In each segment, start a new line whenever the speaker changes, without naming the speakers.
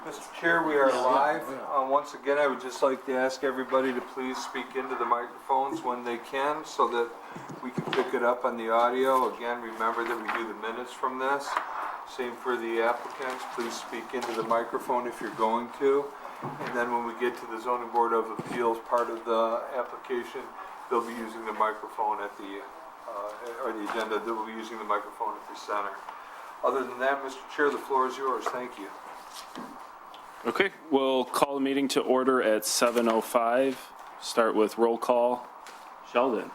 Mr. Chair, we are live. Once again, I would just like to ask everybody to please speak into the microphones when they can so that we can pick it up on the audio. Again, remember that we do the minutes from this. Same for the applicants. Please speak into the microphone if you're going to. And then when we get to the Zoning Board of Appeals part of the application, they'll be using the microphone at the, or the agenda, they'll be using the microphone at the center. Other than that, Mr. Chair, the floor is yours. Thank you.
Okay, we'll call the meeting to order at 7:05. Start with roll call. Sheldon.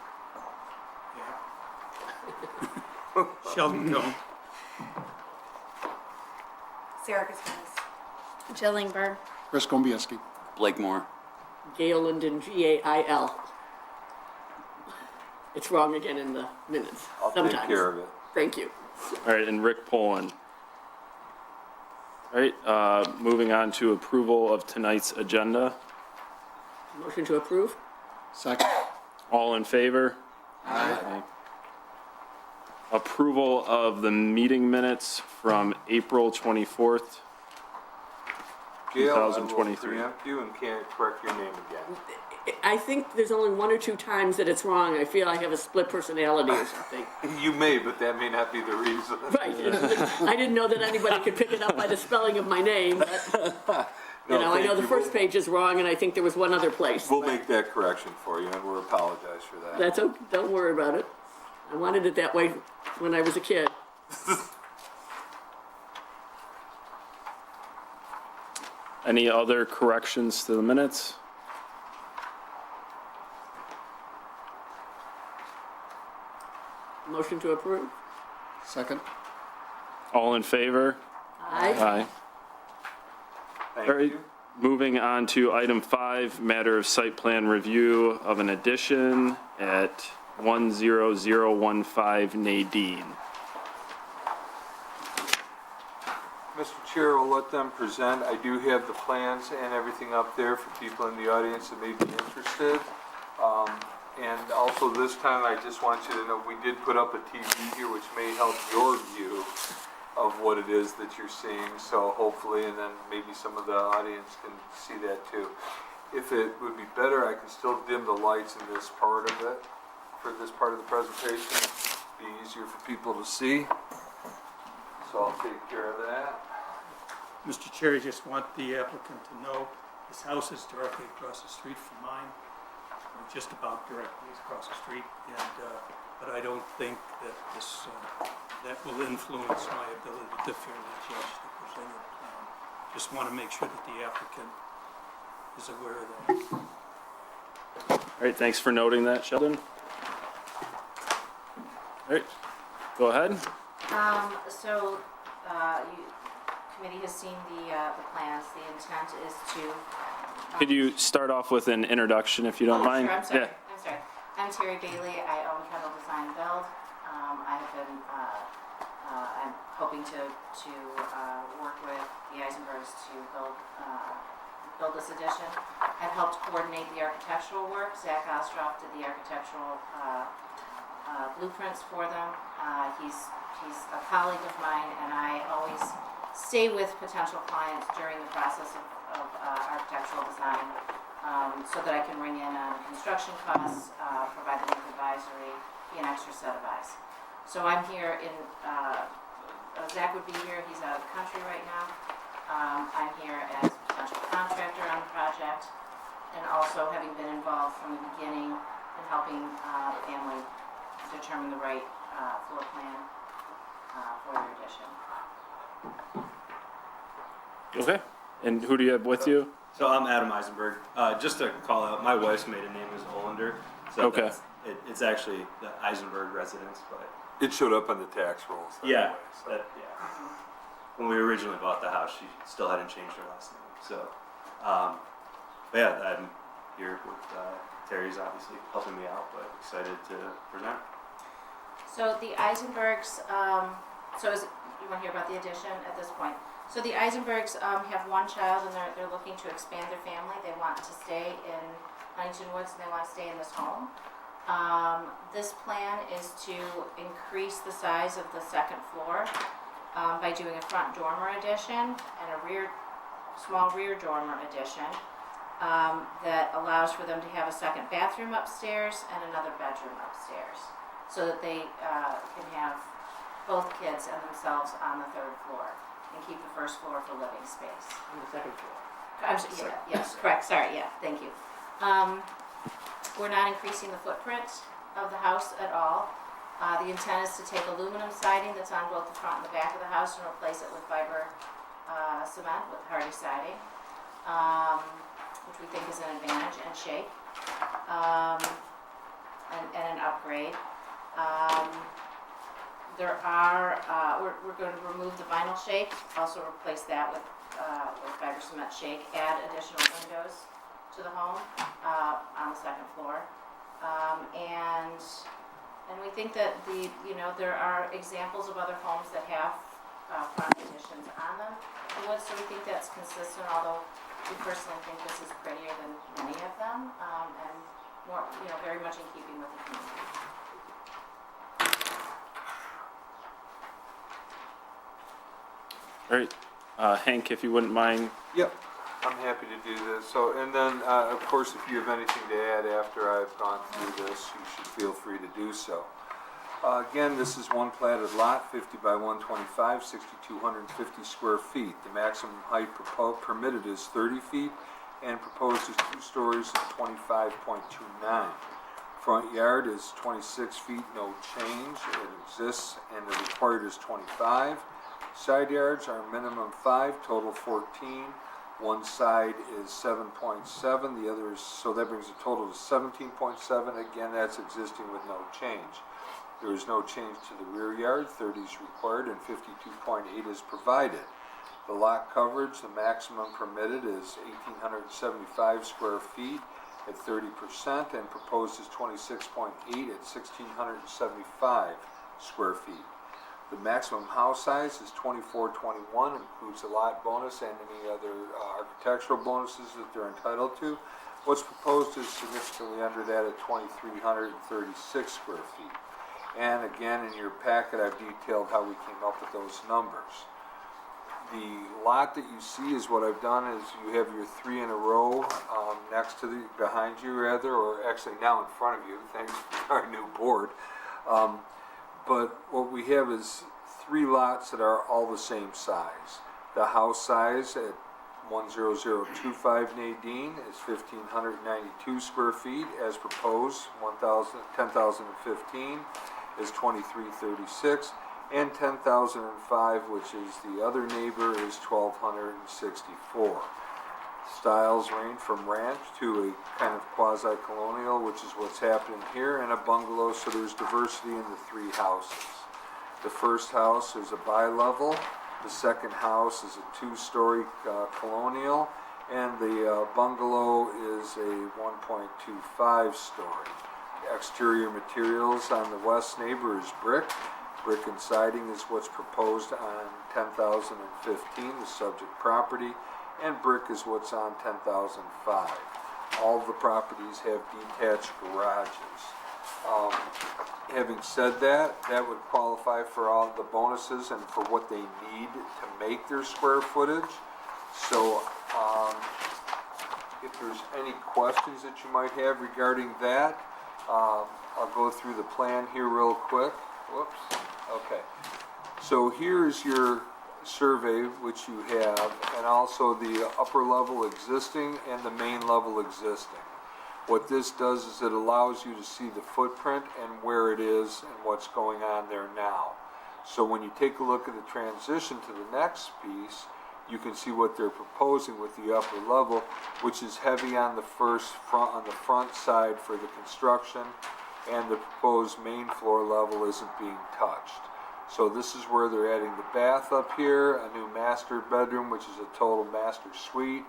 Sheldon Cone.
Sarah Kastanis.
Jill Ingberg.
Chris Gombieski.
Blake Moore.
Gail Linden, G-A-I-L. It's wrong again in the minutes.
I'll
sometimes.
take care of it.
Thank you.
All right, and Rick Poland. All right, moving on to approval of tonight's agenda.
Motion to approve?
Second.
All in favor? Aye. Approval of the meeting minutes from April 24th.
Gail, I will
2023.
preempt you and can't correct your name again.
I think there's only one or two times that it's wrong. I feel I have a split personality or something.
You may, but that may not be the reason.
Right. I didn't know that anybody could pick it up by the spelling of my name, but,
No,
I
thank
know the
you.
first page is wrong, and I think there was one other place.
We'll
but
make that correction for you, and we'll apologize for that.
That's okay. Don't worry about it. I wanted it that way when I was a kid.
Any other corrections to the minutes?
Motion to approve?
Second.
All in favor?
Aye.
Aye.
Thank
All right,
you.
moving on to item 5, matter of site plan review of an addition at 10015 Nadine.
Mr. Chair, I'll let them present. I do have the plans and everything up there for people in the audience that may be interested. And also this time, I just want you to know, we did put up a TV here, which may help your view of what it is that you're seeing. So hopefully, and then maybe some of the audience can see that too. If it would be better, I can still dim the lights in this part of it, for this part of the presentation. It'd be easier for people to see. So I'll take care of that.
Mr. Chair, I just want the applicant to know his house is directly across the street from mine, or just about directly across the street, and but I don't think that this that will influence my ability to fairly judge the presented plan. Just want to make sure that the applicant is aware of that.
All right, thanks for noting that, Sheldon. All right, go ahead.
Committee has seen the plans. The intent is to.
Could you start off with an introduction, if you don't mind?
Sure, I'm sorry.
Yeah.
I'm sorry. I'm Terry Bailey. I own Kettle Design Build. I have been. I'm hoping to work with the Eisenbergs to build this addition. I've helped coordinate the architectural work. Zach Ostroff did the architectural blueprints for them. He's a colleague of mine, and I always stay with potential clients during the process of architectural design, so that I can ring in on construction costs, provide them with advisory, be an extra set of eyes. So I'm here in, Zach would be here, he's out of the country right now. I'm here as a potential contractor on the project, and also having been involved from the beginning in helping the family determine the right floor plan for their addition.
Okay, and who do you have with you?
So I'm Adam Eisenberg. Just to call out, my wife's maiden name is Olander. So
Okay.
it's actually the Eisenberg residence, but
It showed up on the tax rolls. that
yeah,
way, so.
when we originally bought the house, she still hadn't changed her last name. So, but yeah, I'm here with Terry's obviously helping me out, but excited to present.
So the Eisenbergs, you want to hear about the addition at this point? So the Eisenbergs have one child, and they're looking to expand their family. They want to stay in Huntington Woods, and they want to stay in this home. This plan is to increase the size of the second floor by doing a front dormer addition and a rear small rear dormer addition that allows for them to have a second bathroom upstairs and another bedroom upstairs, so that they can have both kids and themselves on the third floor and keep the first floor for living space.
On the second floor.
Yes, correct, sorry, yeah, thank you. We're not increasing the footprint of the house at all. The intent is to take aluminum siding that's on both the front and the back of the house and replace it with fiber cement with hardy siding, which we think is an advantage and shape, and an upgrade. We're going to remove the vinyl shake, also replace that with fiber cement shake, add additional windows to the home on the second floor. And we think that there are examples of other homes that have front additions on them. So we think that's consistent, although we personally think this is prettier than many of them, and more, very much in keeping with the community.
All right, Hank, if you wouldn't mind.
Yep, I'm happy to do this. So, and then, of course, if you have anything to add after I've gone through this, you should feel free to do so. Again, this is one platted lot, 50 by 125, 6,250 square feet. The maximum height permitted is 30 feet, and proposed is 2 stories and 25.29. Front yard is 26 feet, no change. It exists, and the required is 25. Side yards are minimum 5, total 14. One side is 7.7, the other is, so that brings the total to 17.7. Again, that's existing with no change. There is no change to the rear yard, 30 is required and 52.8 is provided. The lot coverage, the maximum permitted is 1,875 square feet at 30%, and proposed is 26.8 at 1,675 square feet. The maximum house size is 2421, includes a lot bonus and any other architectural bonuses that they're entitled to. What's proposed is significantly under that at 2,336 square feet. And again, in your packet, I've detailed how we came up with those numbers. The lot that you see is what I've done is you have your 3 in a row behind you rather, or actually now in front of you, thanks to our new board. But what we have is 3 lots that are all the same size. The house size at 10025 Nadine is 1,592 square feet as proposed. 10,015 is 2336, and 10,005, which is the other neighbor, is 1,264. Styles range from ranch to a kind of quasi-colonial, which is what's happening here, and a bungalow, so there's diversity in the 3 houses. The first house is a bi-level, the second house is a 2-story colonial, and the bungalow is a 1.25 story. Exterior materials on the west neighbor is brick. Brick and siding is what's proposed on 10,015, the subject property, and brick is what's on 10,005. All of the properties have detached garages. Having said that, that would qualify for all the bonuses and for what they need to make their square footage. So if there's any questions that you might have regarding that, I'll go through the plan here real quick. Whoops. Okay. So here's your survey, which you have, and also the upper level existing and the main level existing. What this does is it allows you to see the footprint and where it is and what's going on there now. So when you take a look at the transition to the next piece, you can see what they're proposing with the upper level, which is heavy on the front side for the construction, and the proposed main floor level isn't being touched. So this is where they're adding the bath up here, a new master bedroom, which is a total master suite.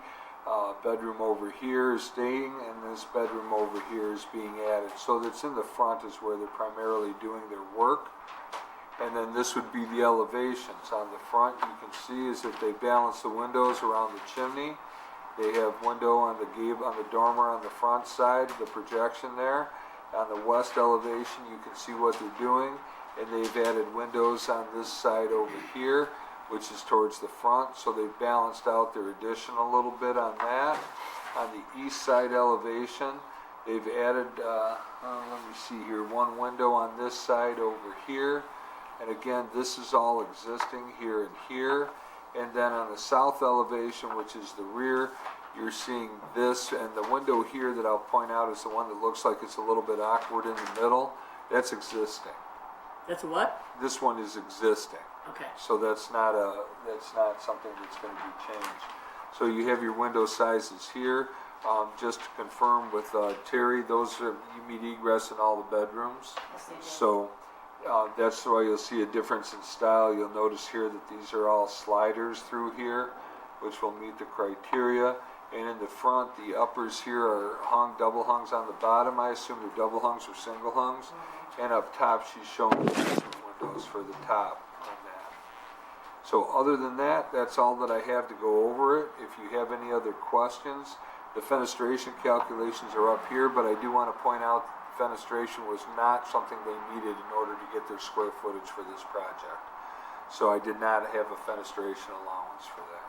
Bedroom over here is staying, and this bedroom over here is being added. So that's in the front is where they're primarily doing their work. And then this would be the elevations. On the front, you can see is that they balance the windows around the chimney. They have window on the dormer on the front side, the projection there. On the west elevation, you can see what they're doing, and they've added windows on this side over here, which is towards the front, so they've balanced out their addition a little bit on that. On the east side elevation, they've added, let me see here, one window on this side over here. And again, this is all existing here and here. And then on the south elevation, which is the rear, you're seeing this, and the window here that I'll point out is the one that looks like it's a little bit awkward in the middle. That's existing.
That's what?
This one is existing.
Okay.
So that's not something that's going to be changed. So you have your window sizes here. Just to confirm with Terry, those are, you meet egress in all the bedrooms.
Yes, they do.
So that's why you'll see a difference in style. You'll notice here that these are all sliders through here, which will meet the criteria. And in the front, the uppers here are hung, double hungs on the bottom. I assume they're double hungs or single hungs. And up top, she's showing the basement windows for the top on that. So other than that, that's all that I have to go over it. If you have any other questions, the fenestration calculations are up here, but I do want to point out fenestration was not something they needed in order to get their square footage for this project. So I did not have a fenestration allowance for that.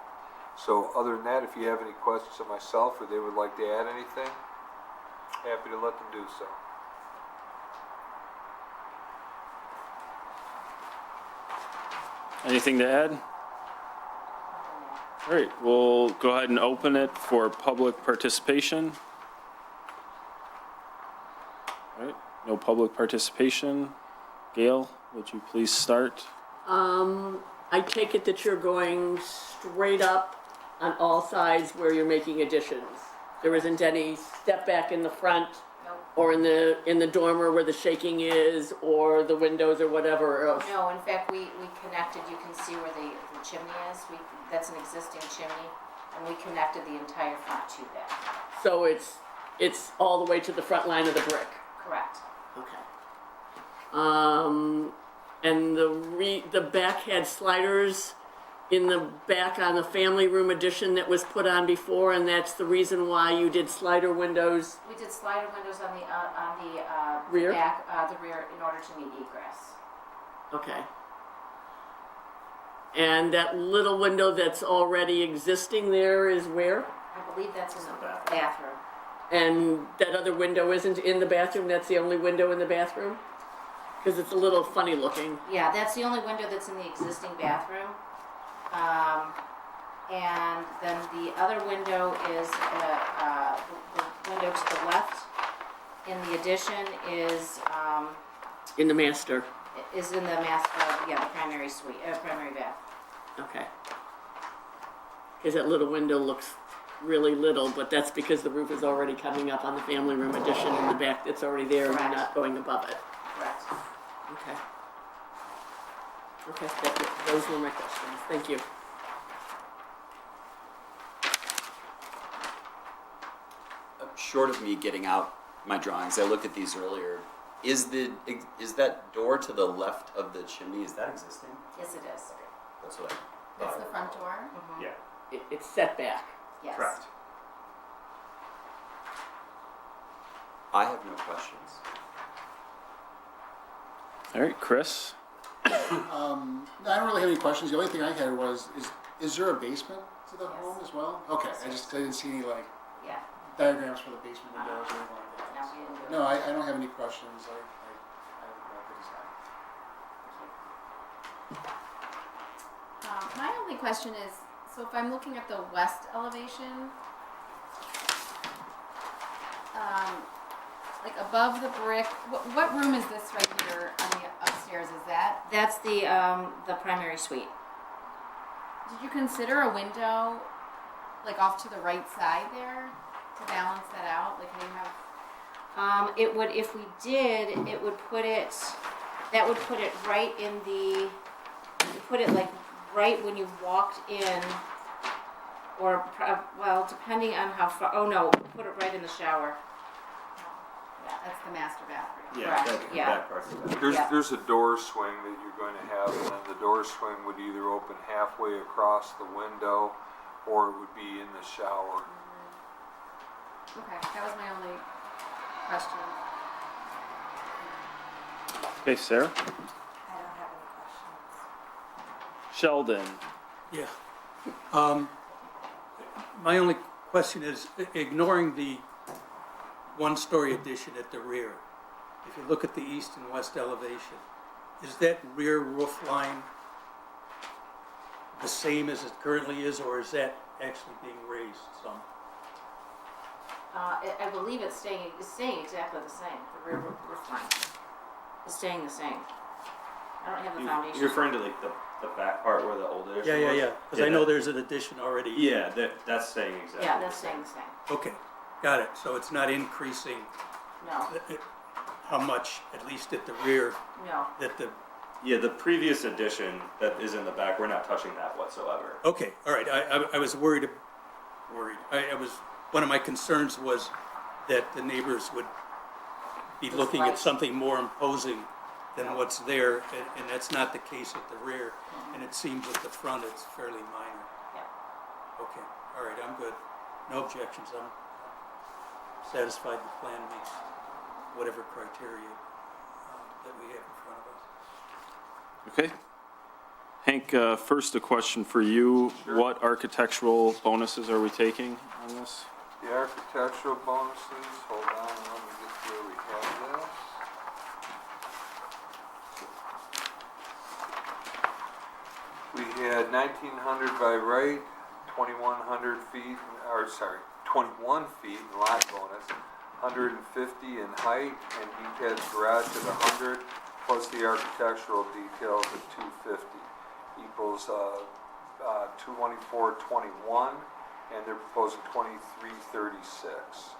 So other than that, if you have any questions of myself or they would like to add anything, happy to let them do so.
Anything to add? All right, we'll go ahead and open it for public participation. All right, no public participation. Gail, would you please start?
I take it that you're going straight up on all sides where you're making additions. There isn't any step back in the front
Nope.
or in the dormer where the shaking is or the windows or whatever else.
No, in fact, we connected, you can see where the chimney is. That's an existing chimney, and we connected the entire front to that.
So it's all the way to the front line of the brick.
Correct.
Okay. And the back had sliders in the back on the family room addition that was put on before, and that's the reason why you did slider windows.
We did slider windows on the
Rear?
back, the rear, in order to meet egress.
Okay. And that little window that's already existing there is where?
I believe that's in the
bathroom.
bathroom.
And that other window isn't in the bathroom? That's the only window in the bathroom? Because it's a little funny looking.
Yeah, that's the only window that's in the existing bathroom. And then the other window is, the window to the left in the addition is
In the master.
in the master, the primary suite, primary bath.
Okay. Because that little window looks really little, but that's because the roof is already coming up on the family room addition in the back that's already there and you're
Correct.
not going above it.
Correct.
Okay. Okay, those were my questions. Thank you.
Short of me getting out my drawings, I looked at these earlier. Is that door to the left of the chimney, is that existing?
Yes, it is.
That's what I
That's
thought.
the front door?
Yeah,
It's set back.
Yes.
correct.
I have no questions.
All right, Chris?
I don't really have any questions. The only thing I had was, is there a basement to the
Yes.
home as well? Okay, I didn't see any like
Yeah.
diagrams for the basement windows or anything like
No,
that.
we didn't do it.
No, I don't have any questions. I have no good design.
My only question is, so if I'm looking at the west elevation, like above the brick, what room is this right here on the upstairs? Is that,
That's the primary suite.
did you consider a window like off to the right side there to balance that out? Like how you have,
It would, if we did, it would put it, that would put it right in the, put it like right when you walked in, or, well, depending on how far, oh no, put it right in the shower.
that's the master bathroom.
Yeah,
Correct,
that
yeah.
back part's the back.
There's,
Yeah.
there's a door swing that you're going to have, and then the door swing would either open halfway across the window, or it would be in the shower.
Okay, that was my only question.
Okay, Sarah?
I don't have any questions.
Sheldon.
Yeah. My only question is, ignoring the one-story addition at the rear, if you look at the east and west elevation, is that rear roof line the same as it currently is, or is that actually being raised some?
I believe it's staying exactly the same. The rear roof line is staying the same. I don't have the foundation.
You're referring to like the back part where the old addition was?
Yeah, because I know there's an addition already.
Yeah, that's staying exactly.
Yeah, that's staying the same.
Okay, got it. So it's not increasing
No,
how much, at least at the rear,
no.
that the,
Yeah, the previous addition that is in the back, we're not touching that whatsoever.
okay, all right. I was worried. I was, one of my concerns was that the neighbors would be looking at something more imposing than what's there, and that's not the case at the rear. And it seems at the front it's fairly minor.
Yeah.
Okay, all right, I'm good. No objections. I'm satisfied the plan meets whatever criteria that we have in front of us.
Okay. Hank, first a question for you.
Sure.
What architectural bonuses are we taking on this?
The architectural bonuses, hold on, let me get to where we have this. We had 1,900 by right, 2,100 feet, or sorry, 21 feet in lot bonus, 150 in height, and detached garage at 100, plus the architectural details at 250, equals 224.21, and they're proposing 2336.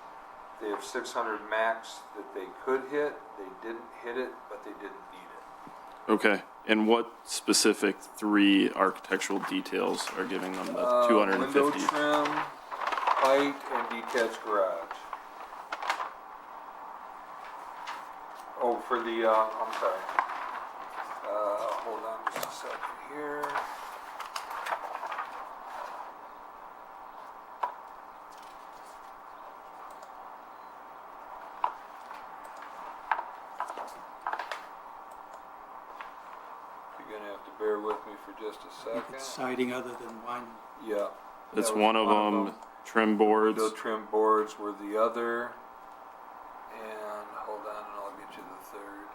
They have 600 max that they could hit. They didn't hit it, but they didn't need it.
Okay. And what specific 3 architectural details are giving them the 250?
Window trim, height, and detached garage. Oh, for the, I'm sorry. Hold on just a second here. You're gonna have to bear with me for just a
I think it's
second.
siding other than vinyl.
Yeah.
That's
that was
one of them. Trim boards.
Window trim boards were the other. And hold on, and I'll get you the third.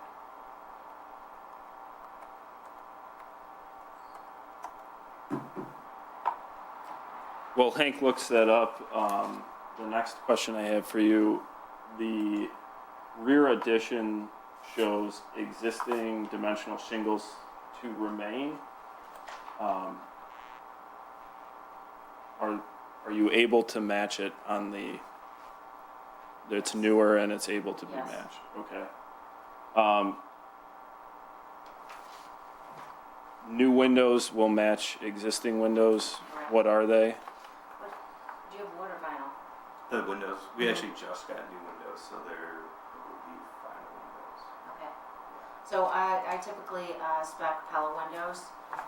Well, Hank looks that up. The next question I have for you, the rear addition shows existing dimensional shingles to remain. Are you able to match it on the, it's newer and it's able to be
Yes.
matched? Okay. New windows will match existing windows.
Correct.
What are they?
What, do you have wood or vinyl?
The windows, we actually just got new windows, so they're probably final windows.
Okay. So I typically spec Pella windows.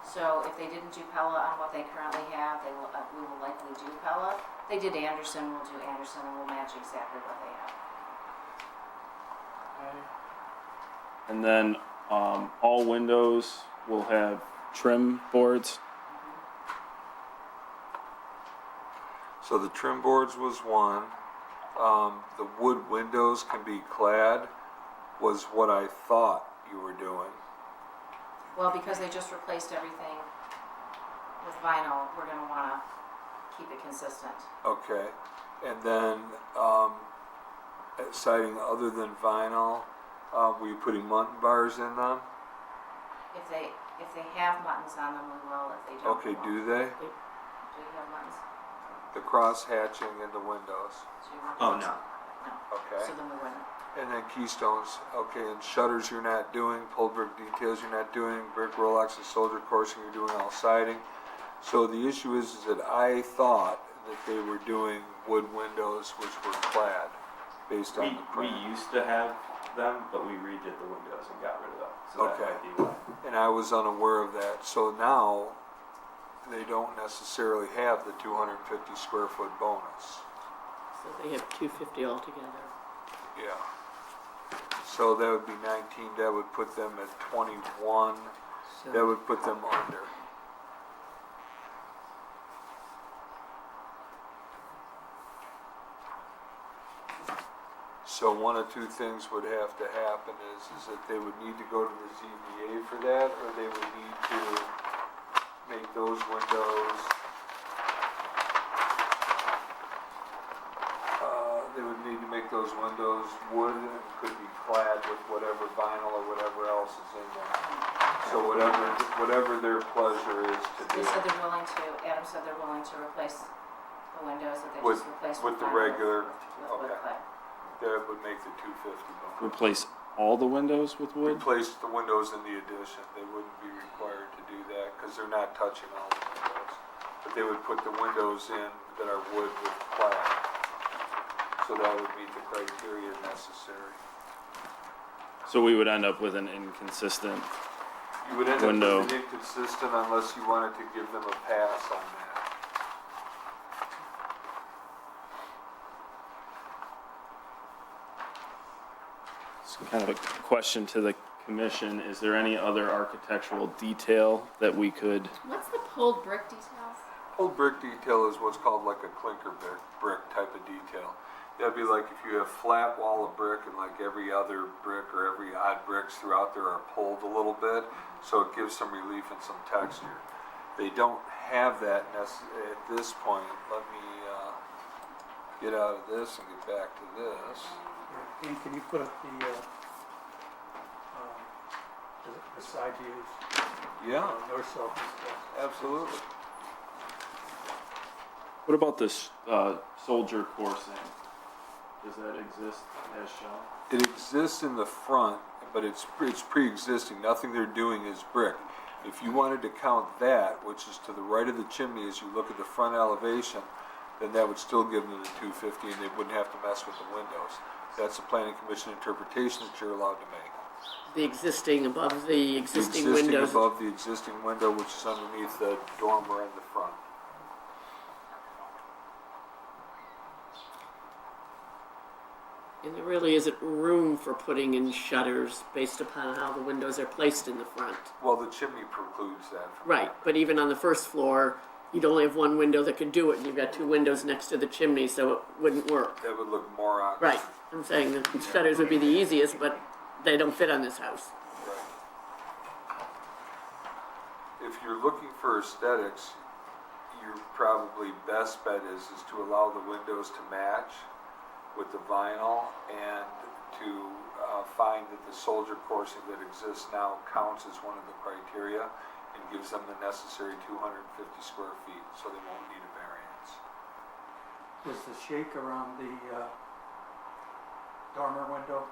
So if they didn't do Pella on what they currently have, we will likely do Pella. If they did Anderson, we'll do Anderson, and we'll match exactly what they have.
And then all windows will have trim boards.
So the trim boards was one. The wood windows can be clad was what I thought you were doing.
Well, because they just replaced everything with vinyl, we're gonna wanna keep it consistent.
Okay. And then siding other than vinyl, were you putting mutton bars in them?
If they have muttons on them, we will. If they don't,
Okay,
we
do
won't.
they?
Do you have muttons?
The cross hatching in the windows.
Do you want
Oh,
those?
no.
No.
Okay.
So then we wouldn't.
And then keystones, okay, and shutters you're not doing, pulled brick details you're not doing, brick Rolexes, soldier coursing, you're doing all siding. So the issue is that I thought that they were doing wood windows which were clad based on the
We
print.
used to have them, but we redid the windows and got rid of them. So that
Okay.
might be why.
And I was unaware of that. So now they don't necessarily have the 250 square foot bonus.
So they have 250 altogether.
Yeah. So that would be 19, that would put them at 21, that would put them under. So one of two things would have to happen is that they would need to go to the ZBA for that, or they would need to make those windows, they would need to make those windows wood and could be clad with whatever vinyl or whatever else is in there. So whatever their pleasure is to do.
They said they're willing to, Adam said they're willing to replace the windows that they
With-
just replaced
with the
vinyl,
regular-
with wood
okay.
clay.
That would make the 250 bump.
Replace all the windows with wood?
Replace the windows in the addition. They wouldn't be required to do that because they're not touching all the windows. But they would put the windows in that are wood with clad. So that would meet the criteria necessary.
So we would end up with an inconsistent,
You would end
Window.
up with an inconsistent unless you wanted to give them a pass on that.
it's kind of a question to the commission. Is there any other architectural detail that we could,
What's the pulled brick details?
Old brick detail is what's called like a clinker brick type of detail. That'd be like if you have flat wall of brick and like every other brick or every odd bricks throughout there are pulled a little bit, so it gives some relief and some texture. They don't have that at this point. Let me get out of this and get back to this.
And can you put up the side views,
Yeah,
north-south and stuff?
absolutely.
what about this soldier coursing? Does that exist as shown?
It exists in the front, but it's pre-existing. Nothing they're doing is brick. If you wanted to count that, which is to the right of the chimney as you look at the front elevation, then that would still give them the 250 and they wouldn't have to mess with the windows. That's a planning commission interpretation that you're allowed to make.
The existing, above the existing
The
windows.
above the existing window, which is underneath the dormer in the front.
And there really isn't room for putting in shutters based upon how the windows are placed in the front.
Well, the chimney precludes that from
Right, but even on the first floor, you'd only have one window that could do it, and you've got two windows next to the chimney, so it wouldn't work.
That would look more on.
Right, I'm saying the shutters would be the easiest, but they don't fit on this house.
Right. If you're looking for aesthetics, your probably best bet is to allow the windows to match with the vinyl and to find that the soldier coursing that exists now counts as one of the criteria and gives them the necessary 250 square feet, so they won't need a variance.
Does the shake around the dormer window?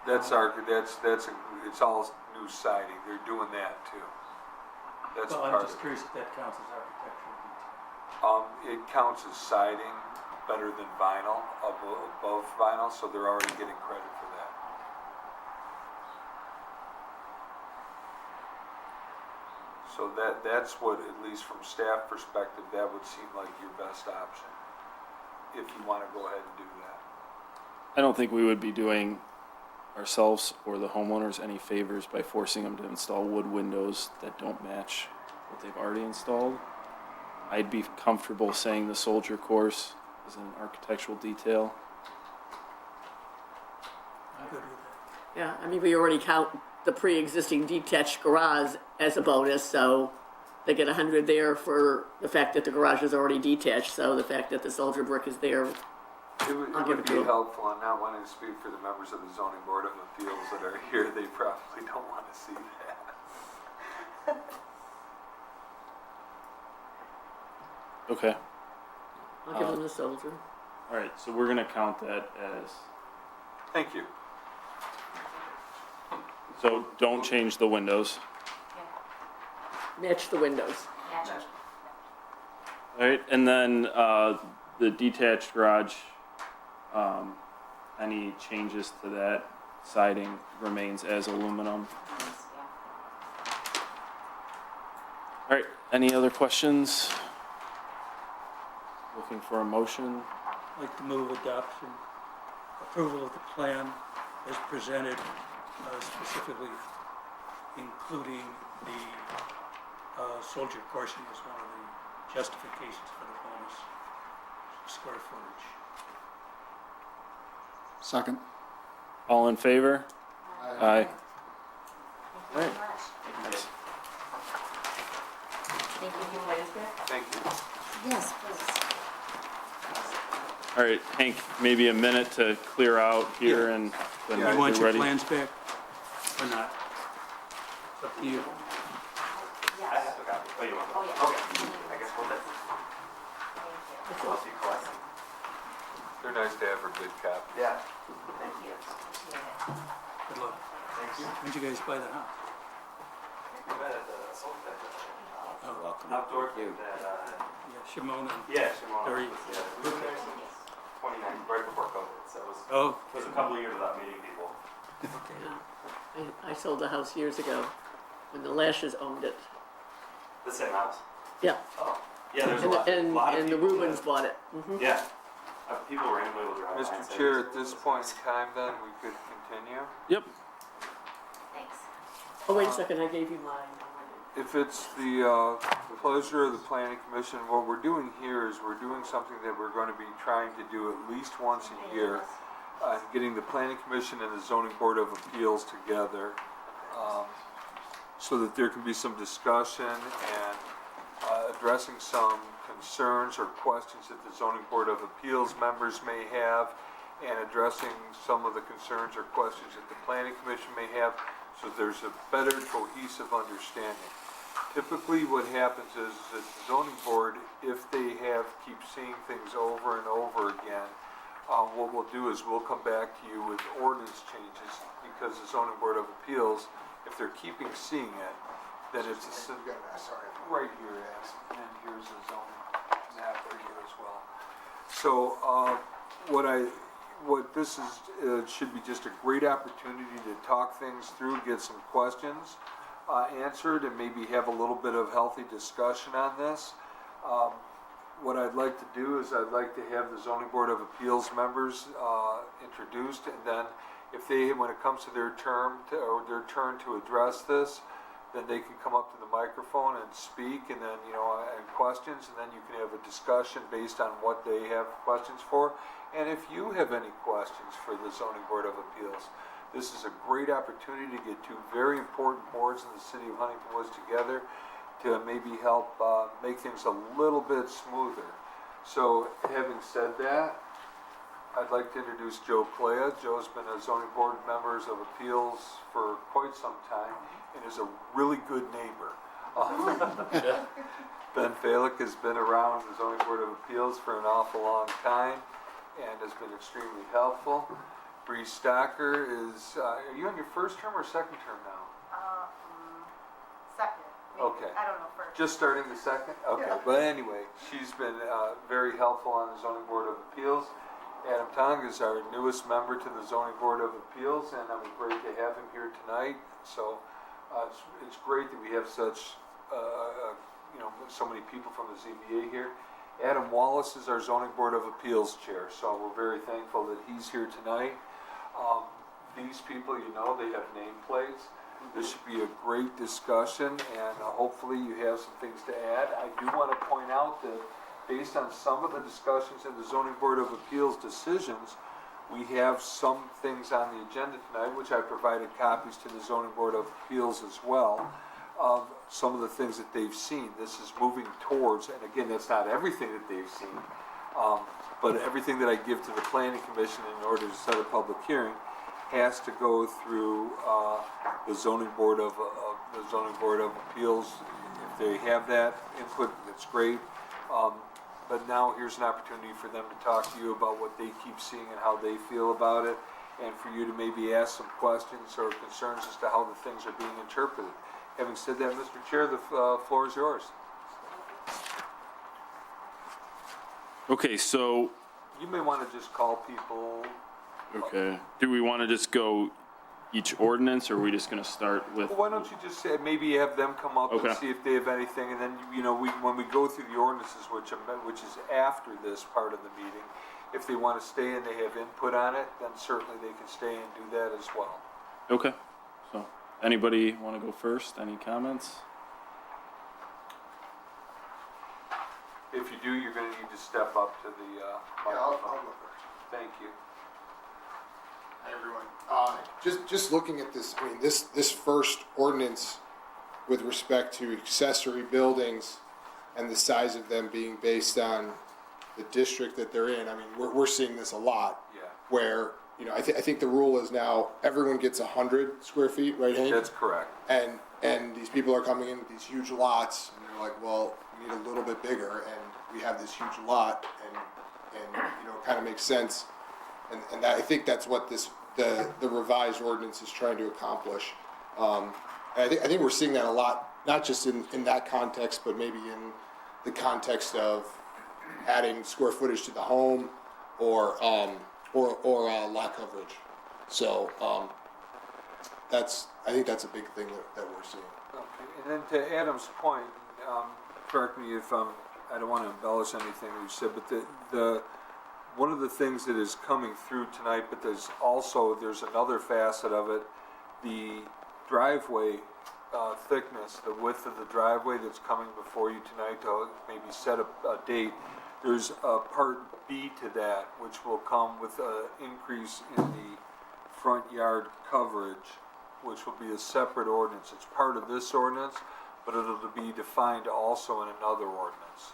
It's all new siding. They're doing that too. That's
Well,
part
I'm
of
just
it.
curious if that counts as architectural detail.
It counts as siding better than vinyl, above vinyl, so they're already getting credit for that. So that's what, at least from staff perspective, that would seem like your best option, if you want to go ahead and do that.
I don't think we would be doing ourselves or the homeowners any favors by forcing them to install wood windows that don't match what they've already installed. I'd be comfortable saying the soldier course is an architectural detail.
I'm good with that.
Yeah, I mean, we already count the pre-existing detached garage as a bonus, so they get 100 there for the fact that the garage is already detached, so the fact that the soldier brick is there.
It
I'll give
would
it to
be
them.
helpful, and not wanting to speak for the members of the zoning board of appeals that are here, they probably don't want to see that.
Okay,
I'll give them the soldier.
all right, so we're gonna count that as,
Thank you.
so don't change the windows.
Match the windows.
Match it.
All right, and then, the detached garage, any changes to that siding remains as aluminum.
Yeah.
All right, any other questions? Looking for a motion?
I'd like to move adoption, approval of the plan as presented, specifically including the soldier coursing as one of the justifications for the bonus square footage.
Second.
All in favor? Aye.
Thank you very much. Thank you.
Thank you.
Yes, please.
All right, Hank, maybe a minute to clear out here and then
Yeah,
You
we'll
want
be
your
ready.
plans back or not? It's up to you.
I have a copy. Oh, you want?
Oh, yeah.
Okay. I guess we'll just.
Thank you.
I'll see you collect.
They're nice to have her good copy.
Yeah.
Thank you. Appreciate it.
Good luck.
Thank you.
When'd you guys buy the house?
We met at the Soul Fed,
Oh,
Welcome.
outdoor
You.
that,
yeah, Shimona.
yeah, Shimano.
Very-
Yeah, we were there since 29, right before COVID, so it was,
Oh,
it was a couple of years without meeting people.
okay.
I sold the house years ago when the Lashes owned it.
The same house?
Yeah,
Oh. Yeah, there's a
and,
lot,
and,
lot of
and the
people
Rubens
that-
bought it. Mhm.
Yeah. People randomly will drive by and
Mr.
say,
Chair,
"This
at this
is-
point in time then, we could continue.
Yep.
Thanks.
Oh, wait a second, I gave you mine.
If it's the pleasure of the planning commission, what we're doing here is we're doing something that we're going to be trying to do at least once a year. Getting the planning commission and the zoning board of appeals together, so that there can be some discussion and addressing some concerns or questions that the zoning board of appeals members may have, and addressing some of the concerns or questions that the planning commission may have, so there's a better cohesive understanding. Typically, what happens is that the zoning board, if they keep seeing things over and over again, what we'll do is we'll come back to you with ordinance changes, because the zoning board of appeals, if they're keeping seeing it, then it's right here, and then here's the zoning map right here as well. So, what this is, should be just a great opportunity to talk things through, get some questions answered, and maybe have a little bit of healthy discussion on this. What I'd like to do is I'd like to have the zoning board of appeals members introduced, and then if they, when it comes to their term or their turn to address this, then they can come up to the microphone and speak, and then, and questions, and then you can have a discussion based on what they have questions for. And if you have any questions for the zoning board of appeals, this is a great opportunity to get two very important boards in the city of Huntington Woods together to maybe help make things a little bit smoother. So, having said that, I'd like to introduce Joe Playa. Joe's been a zoning board member of appeals for quite some time and is a really good neighbor. Ben Falick has been around the zoning board of appeals for an awful long time and has been extremely helpful. Bree Stocker is, are you on your first term or second term now?
Second. Maybe.
Okay.
I don't know first.
Just starting the second? Okay,
Yeah.
but anyway, she's been very helpful on the zoning board of appeals. Adam Tong is our newest member to the zoning board of appeals, and it was great to have him here tonight. So it's great that we have such, so many people from the ZBA here. Adam Wallace is our zoning board of appeals chair, so we're very thankful that he's here tonight. These people, they have nameplates. This should be a great discussion, and hopefully you have some things to add. I do want to point out that based on some of the discussions in the zoning board of appeals decisions, we have some things on the agenda tonight, which I provided copies to the zoning board of appeals as well, of some of the things that they've seen. This is moving towards, and again, that's not everything that they've seen, but everything that I give to the planning commission in order to set a public hearing has to go through the zoning board of appeals. If they have that input, that's great. But now here's an opportunity for them to talk to you about what they keep seeing and how they feel about it, and for you to maybe ask some questions or concerns as to how the things are being interpreted. Having said that, Mr. Chair, the floor is yours.
Okay, so,
You may want to just call people.
okay, do we want to just go each ordinance, or are we just going to start with?
Well, why don't you just say, maybe have them come up and
Okay.
see if they have anything, and then, when we go through the ordinances, which is after this part of the meeting, if they want to stay and they have input on it, then certainly they can stay and do that as well.
Okay, so, anybody want to go first? Any comments?
If you do, you're going to need to step up to the microphone. Thank you.
Hi, everyone. Just looking at this, I mean, this first ordinance with respect to accessory buildings and the size of them being based on the district that they're in, I mean, we're seeing this a lot.
Yeah.
Where, you know, I think the rule is now everyone gets 100 square feet, right, Hank?
That's correct.
And these people are coming in with these huge lots, and they're like, well, we need a little bit bigger, and we have this huge lot, and you know, it kind of makes sense. And that, I think that's what the revised ordinance is trying to accomplish. And I think we're seeing that a lot, not just in that context, but maybe in the context of adding square footage to the home or lot coverage. So, I think that's a big thing that we're seeing.
Okay. And then to Adam's point, correct me if I don't want to embellish anything you said, but the one of the things that is coming through tonight, but there's another facet of it, the driveway thickness, the width of the driveway that's coming before you tonight to maybe set a date. There's a part B to that, which will come with an increase in the front yard coverage, which will be a separate ordinance. It's part of this ordinance, but it'll be defined also in another ordinance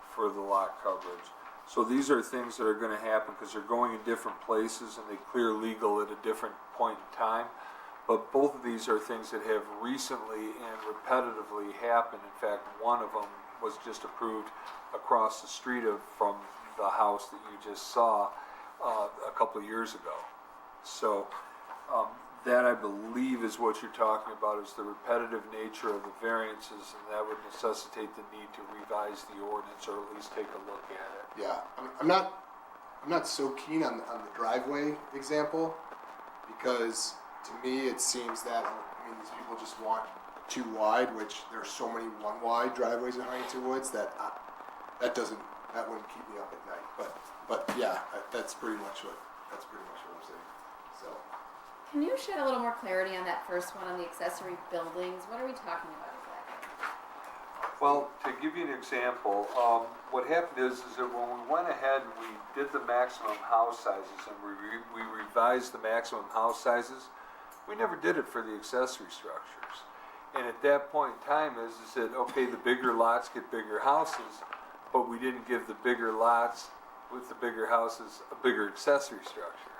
for the lot coverage. So these are things that are going to happen because they're going in different places and they clear legal at a different point in time. But both of these are things that have recently and repetitively happened. In fact, one of them was just approved across the street from the house that you just saw a couple of years ago. So that, I believe, is what you're talking about, is the repetitive nature of the variances, and that would necessitate the need to revise the ordinance or at least take a look at it.
Yeah, I'm not so keen on the driveway example, because to me it seems that, I mean, these people just want two wide, which there's so many one wide driveways in Huntington Woods that wouldn't keep me up at night. But yeah, that's pretty much what I'm saying. So.
Can you shed a little more clarity on that first one on the accessory buildings? What are we talking about exactly?
Well, to give you an example, what happened is that when we went ahead and we did the maximum house sizes and we revised the maximum house sizes, we never did it for the accessory structures. And at that point in time is that, okay, the bigger lots get bigger houses, but we didn't give the bigger lots with the bigger houses a bigger accessory structure.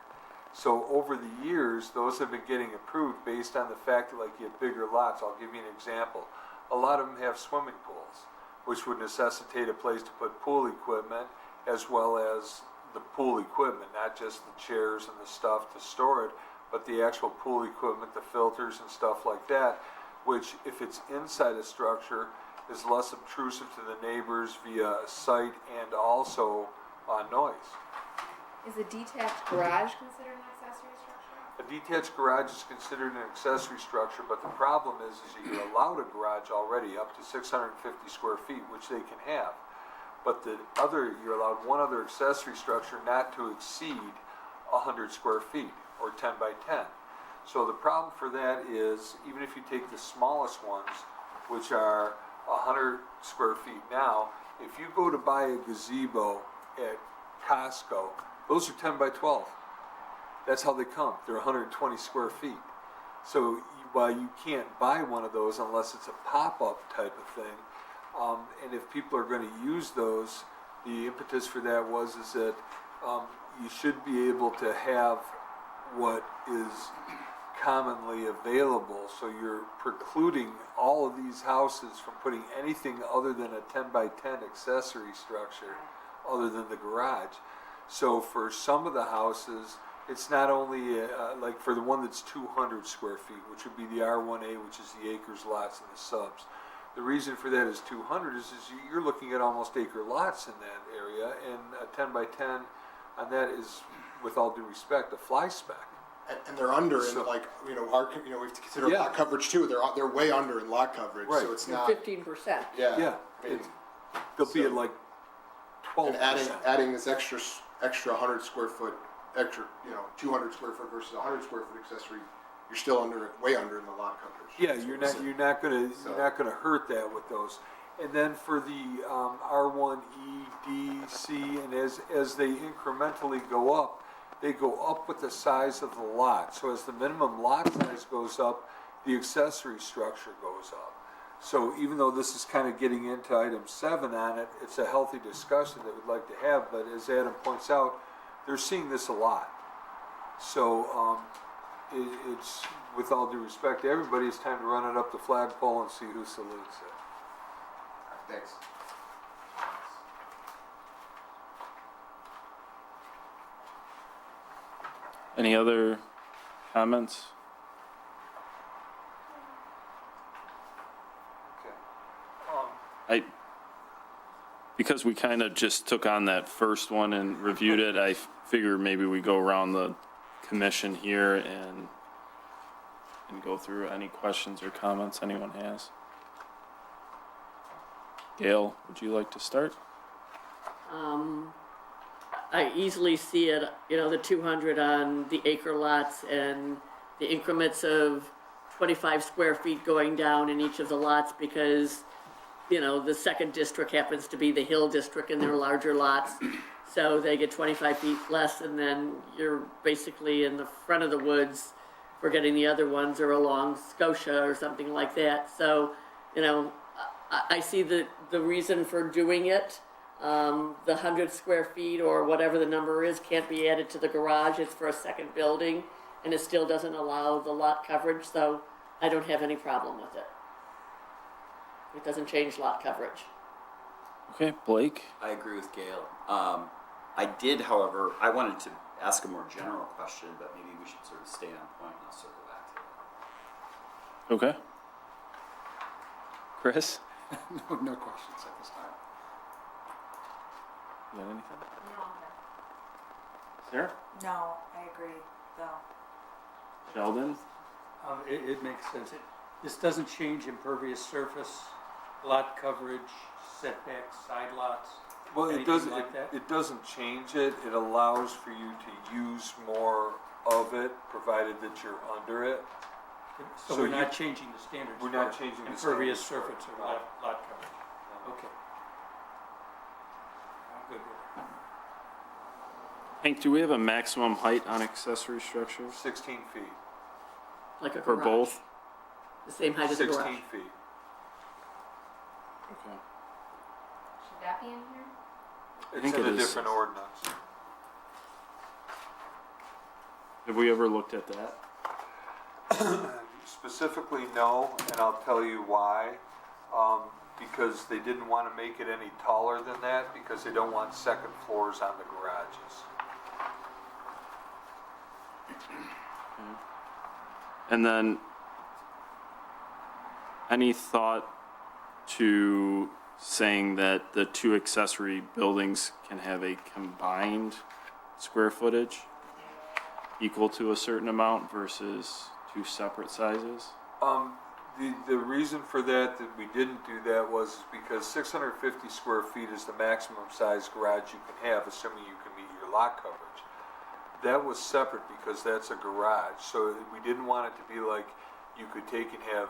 So over the years, those have been getting approved based on the fact that, like, you have bigger lots. I'll give you an example. A lot of them have swimming pools, which would necessitate a place to put pool equipment as well as the pool equipment, not just the chairs and the stuff to store it, but the actual pool equipment, the filters and stuff like that, which, if it's inside a structure, is less obtrusive to the neighbors via sight and also noise.
Is a detached garage considered an accessory structure?
A detached garage is considered an accessory structure, but the problem is that you're allowed a garage already up to 650 square feet, which they can have. But you're allowed one other accessory structure not to exceed 100 square feet, or 10 by 10. So the problem for that is, even if you take the smallest ones, which are 100 square feet now, if you go to buy a gazebo at Costco, those are 10 by 12. That's how they come. They're 120 square feet. So while you can't buy one of those unless it's a pop-up type of thing, and if people are going to use those, the impetus for that is that you should be able to have what is commonly available. So you're precluding all of these houses from putting anything other than a 10 by 10 accessory structure other than the garage. So for some of the houses, it's not only like for the one that's 200 square feet, which would be the R1A, which is the acres, lots, and the subs. The reason for that is 200 is you're looking at almost acre lots in that area, and a 10 by 10 on that is, with all due respect, a fly speck.
And they're under
So-
in, like, we have to consider
Yeah.
lot coverage too. They're way under in lot coverage,
Right.
so it's not.
15%.
Yeah.
Yeah,
I mean,
they'll be
so-
at like
and
12%.
adding this extra 100 square foot, 200 square foot versus 100 square foot accessory, you're still way under in the lot coverage.
Yeah, you're not gonna hurt that with those. And then for the R1E, D, C, and as they incrementally go up, they go up with the size of the lot. So as the minimum lot size goes up, the accessory structure goes up. So even though this is kind of getting into item 7 on it, it's a healthy discussion that we'd like to have, but as Adam points out, they're seeing this a lot. So it's, with all due respect to everybody, it's time to run it up the flagpole and see who salutes it.
Thanks.
Any other comments?
Okay.
Because we kind of just took on that first one and reviewed it, I figure maybe we go around the commission here and go through any questions or comments anyone has. Gail, would you like to start?
I easily see it, you know, the 200 on the acre lots and the increments of 25 square feet going down in each of the lots because, you know, the second district happens to be the Hill District and they're larger lots. So they get 25 feet less and then you're basically in the front of the woods. We're getting the other ones are along Scotia or something like that. So, you know, I see the reason for doing it. The 100 square feet or whatever the number is can't be added to the garage. It's for a second building and it still doesn't allow the lot coverage. So I don't have any problem with it. It doesn't change lot coverage.
Okay, Blake?
I agree with Gail. I did, however, I wanted to ask a more general question, but maybe we should sort of stay on point and I'll circle back to it.
Okay. Chris?
No questions at this time.
You got anything?
No,
Sarah?
no, I agree, though.
Sheldon?
It makes sense. This doesn't change impervious surface, lot coverage, setbacks, side lots.
Well, it
anything
doesn't,
like that?
it doesn't change it. It allows for you to use more of it, provided that you're under it.
So
so
we're
you-
not changing the standards.
We're not
for
changing the
impervious
standards for
surface
it.
or lot coverage. Okay. I'm good with it.
Hank, do we have a maximum height on accessory structures?
16 feet.
Like a
For
garage.
both?
The same height as a
16
garage.
feet.
Okay.
Should that be in here?
It's
think
in
it
a
is.
different ordinance.
Have we ever looked at that?
Specifically, no, and I'll tell you why. Because they didn't want to make it any taller than that, because they don't want second floors on the garages.
And then, any thought to saying that the two accessory buildings can have a combined square footage equal to a certain amount versus two separate sizes?
The reason for that we didn't do that was because 650 square feet is the maximum size garage you can have, assuming you can meet your lot coverage. That was separate because that's a garage, so we didn't want it to be like you could take and have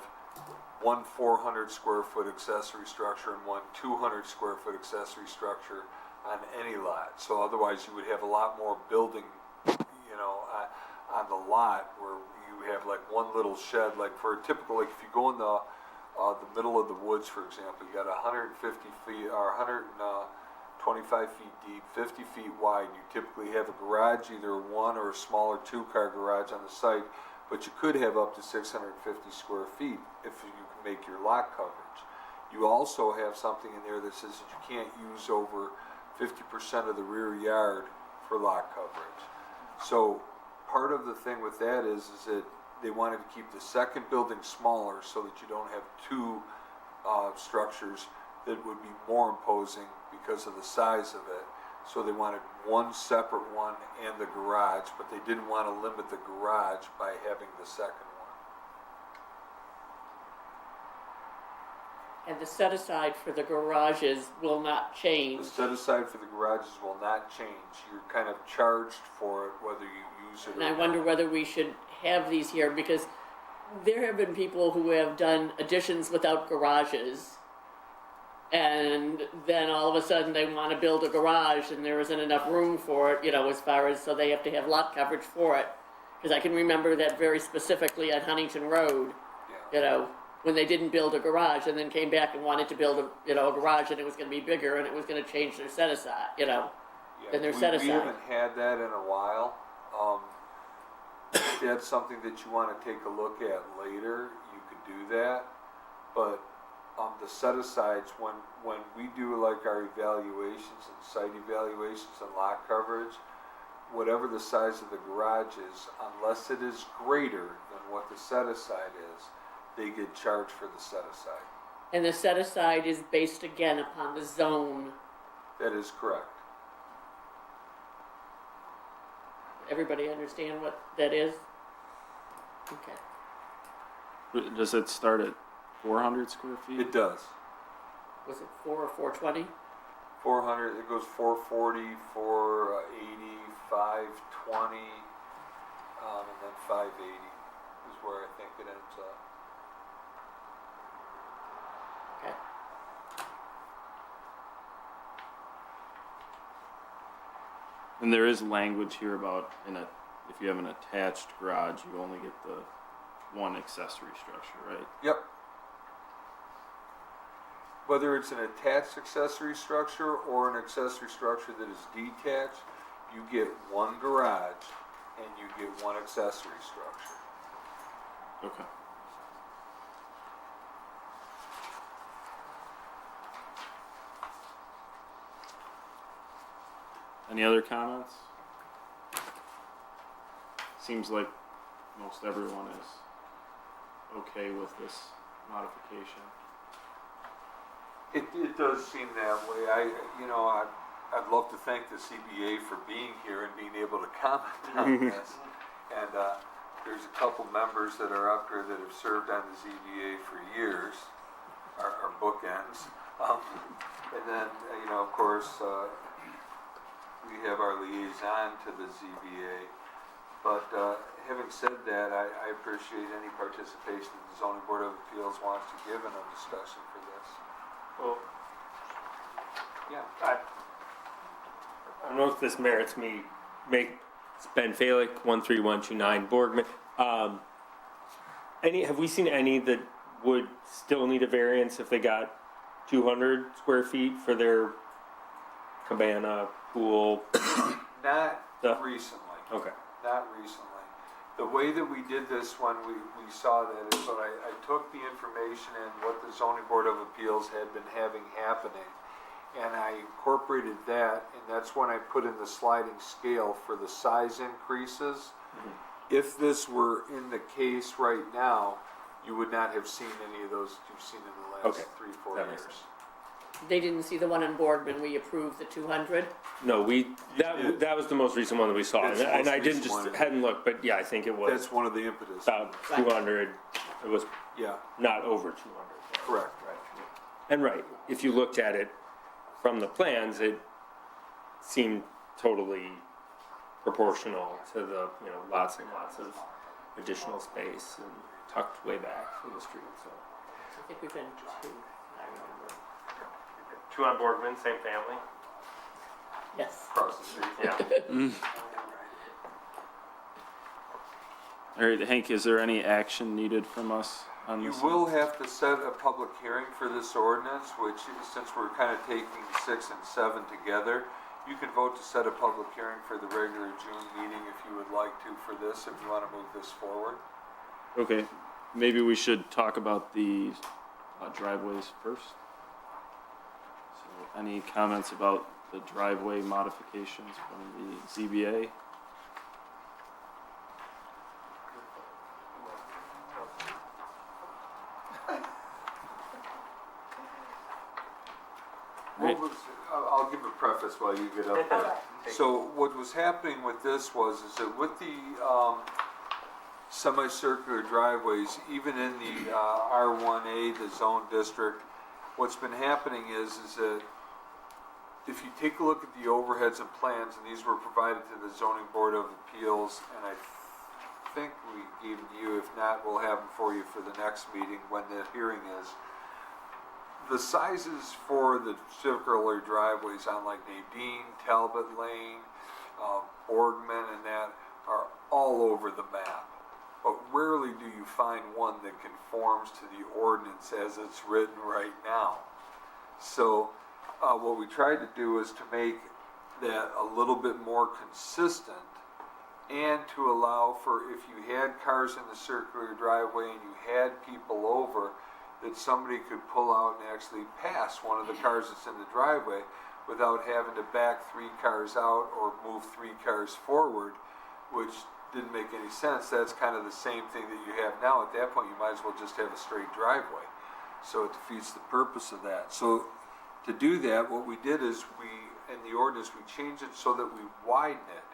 one 400 square foot accessory structure and one 200 square foot accessory structure on any lot. So otherwise you would have a lot more building, you know, on the lot where you have like one little shed, like for a typical, like if you go in the middle of the woods, for example, you got 150 feet or 125 feet deep, 50 feet wide. You typically have a garage, either a one or a smaller 2-car garage on the site, but you could have up to 650 square feet if you can make your lot coverage. You also have something in there that says that you can't use over 50% of the rear yard for lot coverage. So part of the thing with that is that they wanted to keep the second building smaller so that you don't have two structures that would be more imposing because of the size of it. So they wanted one separate one and the garage, but they didn't want to limit the garage by having the second one.
And the set aside for the garages will not change.
The set aside for the garages will not change. You're kind of charged for it whether you use it
And
or
I
not.
wonder whether we should have these here because there have been people who have done additions without garages. And then all of a sudden they want to build a garage and there isn't enough room for it, you know, as far as, so they have to have lot coverage for it. Because I can remember that very specifically on Huntington Road,
Yeah.
you know, when they didn't build a garage and then came back and wanted to build a, you know, a garage and it was gonna be bigger and it was gonna change their set aside, you know.
Yeah,
Then they're
we-
set
We
aside.
haven't had that in a while. If that's something that you wanna take a look at later, you could do that. But, the set asides, when we do like our evaluations and site evaluations and lot coverage, whatever the size of the garage is, unless it is greater than what the set aside is, they get charged for the set aside.
And the set aside is based again upon the zone.
That is correct.
Everybody understand what that is? Okay.
Does it start at 400 square feet?
It does.
Was it 4 or 420?
400, it goes 440, 480, 520, and then 580 is where I think it ends up.
Okay.
And there is language here about if you have an attached garage, you only get the one accessory structure, right?
Yep. Whether it's an attached accessory structure or an accessory structure that is detached, you get one garage and you get one accessory structure.
Okay. Any other comments? Seems like most everyone is okay with this modification.
It does seem that way. I'd love to thank the CBA for being here and being able to comment on this. And there's a couple members that are up here that have served on the ZBA for years, our bookends. And then, of course, we have our liaison to the ZBA. But having said that, I appreciate any participation that the Zoning Board of Appeals wants to give in a discussion for this.
Well,
Yeah.
I don't know if this merits me make Ben Falick 13129 Borgman. Have we seen any that would still need a variance if they got 200 square feet for their cabana, pool?
Not
The-
recently.
Okay.
Not recently. The way that we did this when we saw that is that I took the information and what the Zoning Board of Appeals had been having happening, and I incorporated that, and that's when I put in the sliding scale for the size increases. If this were in the case right now, you would not have seen any of those that you've seen in the last
Okay.
3-4
That makes
years.
sense.
They didn't see the one in Boardman, we approved the 200.
No,
did.
that was the most recent one that we saw,
That's the
and I
most
didn't
recent one.
hadn't looked, but yeah, I think it was
That's one of the impetus.
about 200. It was
Yeah,
not over 200.
correct.
Right. And right, if you looked at it from the plans, it seemed totally proportional to the, lots and lots of additional space and tucked way back from the street, so.
I think we've been 2, I remember.
2 on Borgman, same family?
Yes.
Across the street.
Yeah.
All right, Hank, is there any action needed from us on
You
this?
will have to set a public hearing for this ordinance, which, since we're kind of taking 6 and 7 together, you can vote to set a public hearing for the regular June meeting if you would like to for this, if you want to move this forward.
Okay, maybe we should talk about the driveways first. So, any comments about the driveway modifications from the ZBA?
What was, I'll give a preface while you get up there. So what was happening with this is that with the semicircular driveways, even in the R1A, the zone district, what's been happening is that if you take a look at the overheads and plans, and these were provided to the Zoning Board of Appeals, and I think we gave them to you, if not, we'll have them for you for the next meeting when the hearing is. the sizes for the circular driveways on like Nadine, Talbot Lane, Boardman and that are all over the map. But rarely do you find one that conforms to the ordinance as it's written right now. So what we tried to do is to make that a little bit more consistent and to allow for, if you had cars in the circular driveway and you had people over, that somebody could pull out and actually pass one of the cars that's in the driveway without having to back 3 cars out or move 3 cars forward, which didn't make any sense. That's kind of the same thing that you have now. At that point, you might as well just have a straight driveway. So it defeats the purpose of that. So to do that, what we did is in the ordinance, we changed it so that we widen it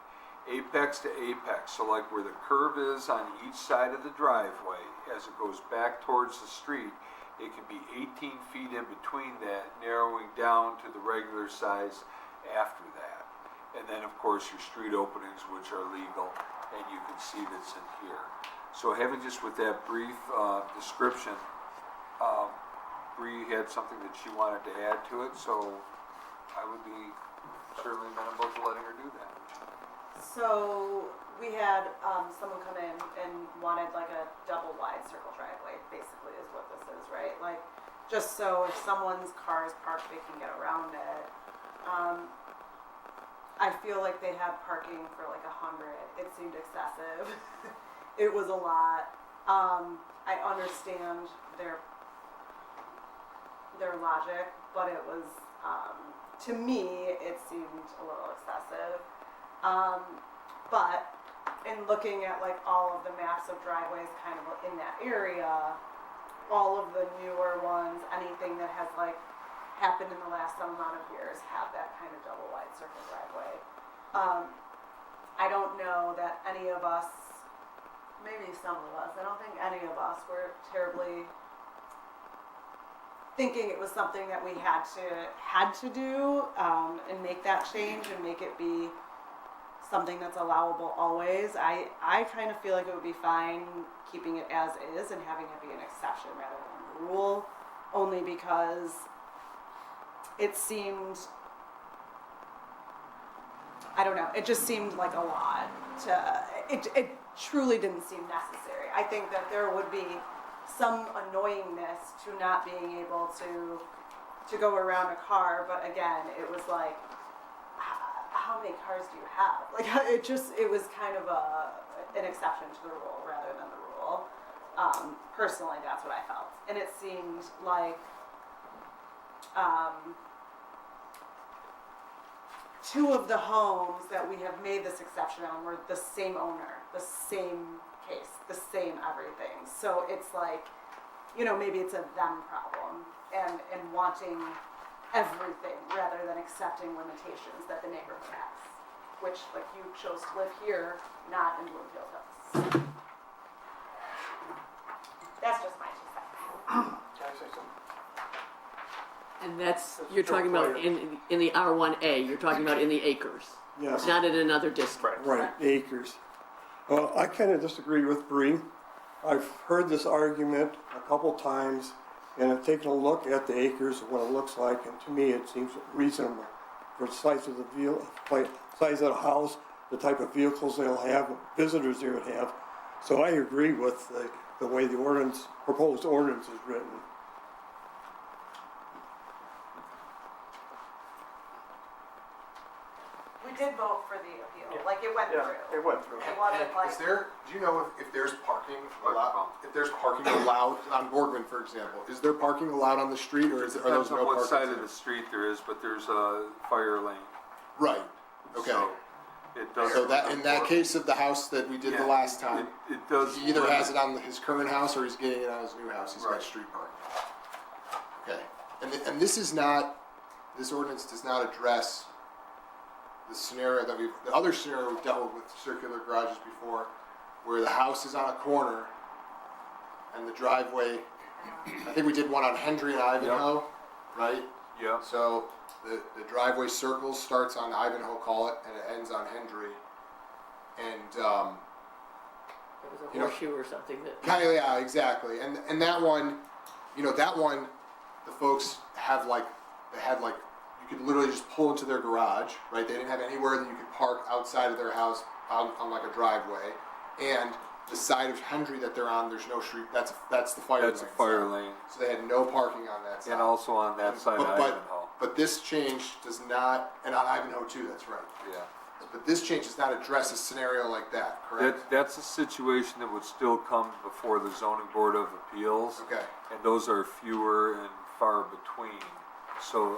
apex to apex. So like where the curve is on each side of the driveway, as it goes back towards the street, it can be 18 feet in between that, narrowing down to the regular size after that. And then of course your street openings, which are legal, and you can see that's in here. So having just with that brief description, Bree had something that she wanted to add to it, so I would be certainly amenable to letting her do that.
So we had someone come in and wanted like a double wide circle driveway, basically is what this is, right? Like, just so if someone's car is parked, they can get around it. I feel like they had parking for like 100. It seemed excessive. It was a lot. I understand their logic, but it was, to me, it seemed a little excessive. But in looking at like all of the maps of driveways kind of in that area, all of the newer ones, anything that has like happened in the last some amount of years have that kind of double wide circle driveway. I don't know that any of us, maybe some of us, I don't think any of us were terribly thinking it was something that we had to do and make that change and make it be something that's allowable always. I kind of feel like it would be fine keeping it as is and having it be an exception rather than the rule, only because it seemed, I don't know, it just seemed like a lot it truly didn't seem necessary. I think that there would be some annoyingness to not being able to go around a car, but again, it was like, how many cars do you have? Like, it was kind of an exception to the rule rather than the rule. Personally, that's what I felt. And it seemed like, 2 of the homes that we have made this exception on were the same owner, the same case, the same everything. So it's like, maybe it's a them problem and wanting everything rather than accepting limitations that the neighborhood has, which like you chose to live here, not in Bloomfield Hills. That's just my 2 cents.
Can I say something?
And that's, you're talking about in the R1A, you're talking about in the acres,
Yes,
not in another district.
right, acres. Well, I kind of disagree with Bree. I've heard this argument a couple times, and I've taken a look at the acres, what it looks like, and to me it seems reasonable for the size of the size of the house, the type of vehicles they'll have, visitors they would have. So I agree with the way the proposed ordinance is written.
We did vote for the appeal, like it went through.
It went through.
It wasn't like.
Do you know if there's parking allowed, on Boardman, for example, is there parking allowed on the street, or are those
Depends
no
on what
parking
side of
zones?
the street there is, but there's a fire lane.
Right, okay.
So it does.
So that, in that case of the house that we did the last time,
It does.
he either has it on his current house or he's getting it on his new house, he's got
Right.
street parking. Okay, and this ordinance does not address the scenario the other scenario we've dealt with circular garages before, where the house is on a corner and the driveway, I think we did one on Hendry and Ivanhoe, right?
Yeah.
So the driveway circles, starts on Ivanhoe, call it, and it ends on Hendry. And,
It was a horseshoe or something that.
yeah, exactly. And that one, the folks had you could literally just pull into their garage, right? They didn't have anywhere that you could park outside of their house on like a driveway, and the side of Hendry that they're on, there's no street. That's the fire lane.
That's a fire lane,
So they had no parking on that side.
and also on that side of Ivanhoe.
But this change does not, and on Ivanhoe too, that's right.
Yeah.
But this change does not address a scenario like that, correct?
That's a situation that would still come before the zoning board of appeals.
Okay.
And those are fewer and far between. So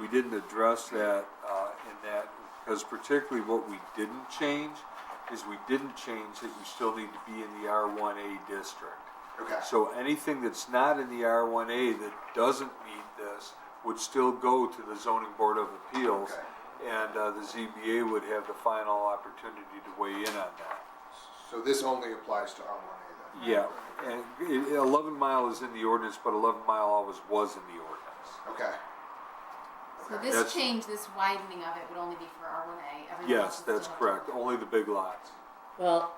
we didn't address that in that, because particularly what we didn't change is we didn't change that you still need to be in the R1A district.
Okay.
So anything that's not in the R1A that doesn't meet this would still go to the zoning board of appeals.
Okay.
And the ZBA would have the final opportunity to weigh in on that.
So this only applies to R1A then?
Yeah, and 11 Mile is in the ordinance, but 11 Mile always was in the ordinance.
Okay.
So this
That's-
change, this widening of it would only be for R1A. Everything else
Yes,
is
that's
still-
correct, only the big lots.
Well,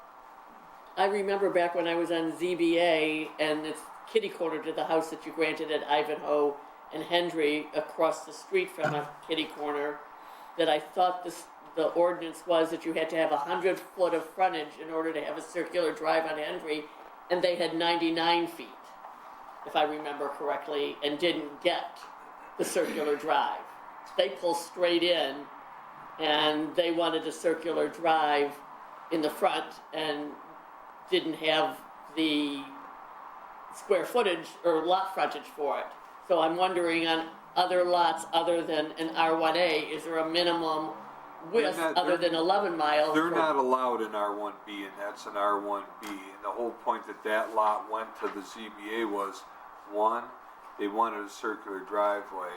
I remember back when I was on ZBA and it's kitty corner to the house that you granted at Ivanhoe and Hendry across the street from a kitty corner, that I thought the ordinance was that you had to have 100 foot of frontage in order to have a circular drive on Hendry, and they had 99 feet, if I remember correctly, and didn't get the circular drive. They pull straight in, and they wanted a circular drive in the front and didn't have the square footage or lot frontage for it. So I'm wondering, on other lots other than an R1A, is there a minimum width
They're not-
other than 11 Mile?
They're
for-
not allowed in R1B, and that's an R1B. And the whole point that lot went to the ZBA was, one, they wanted a circular driveway,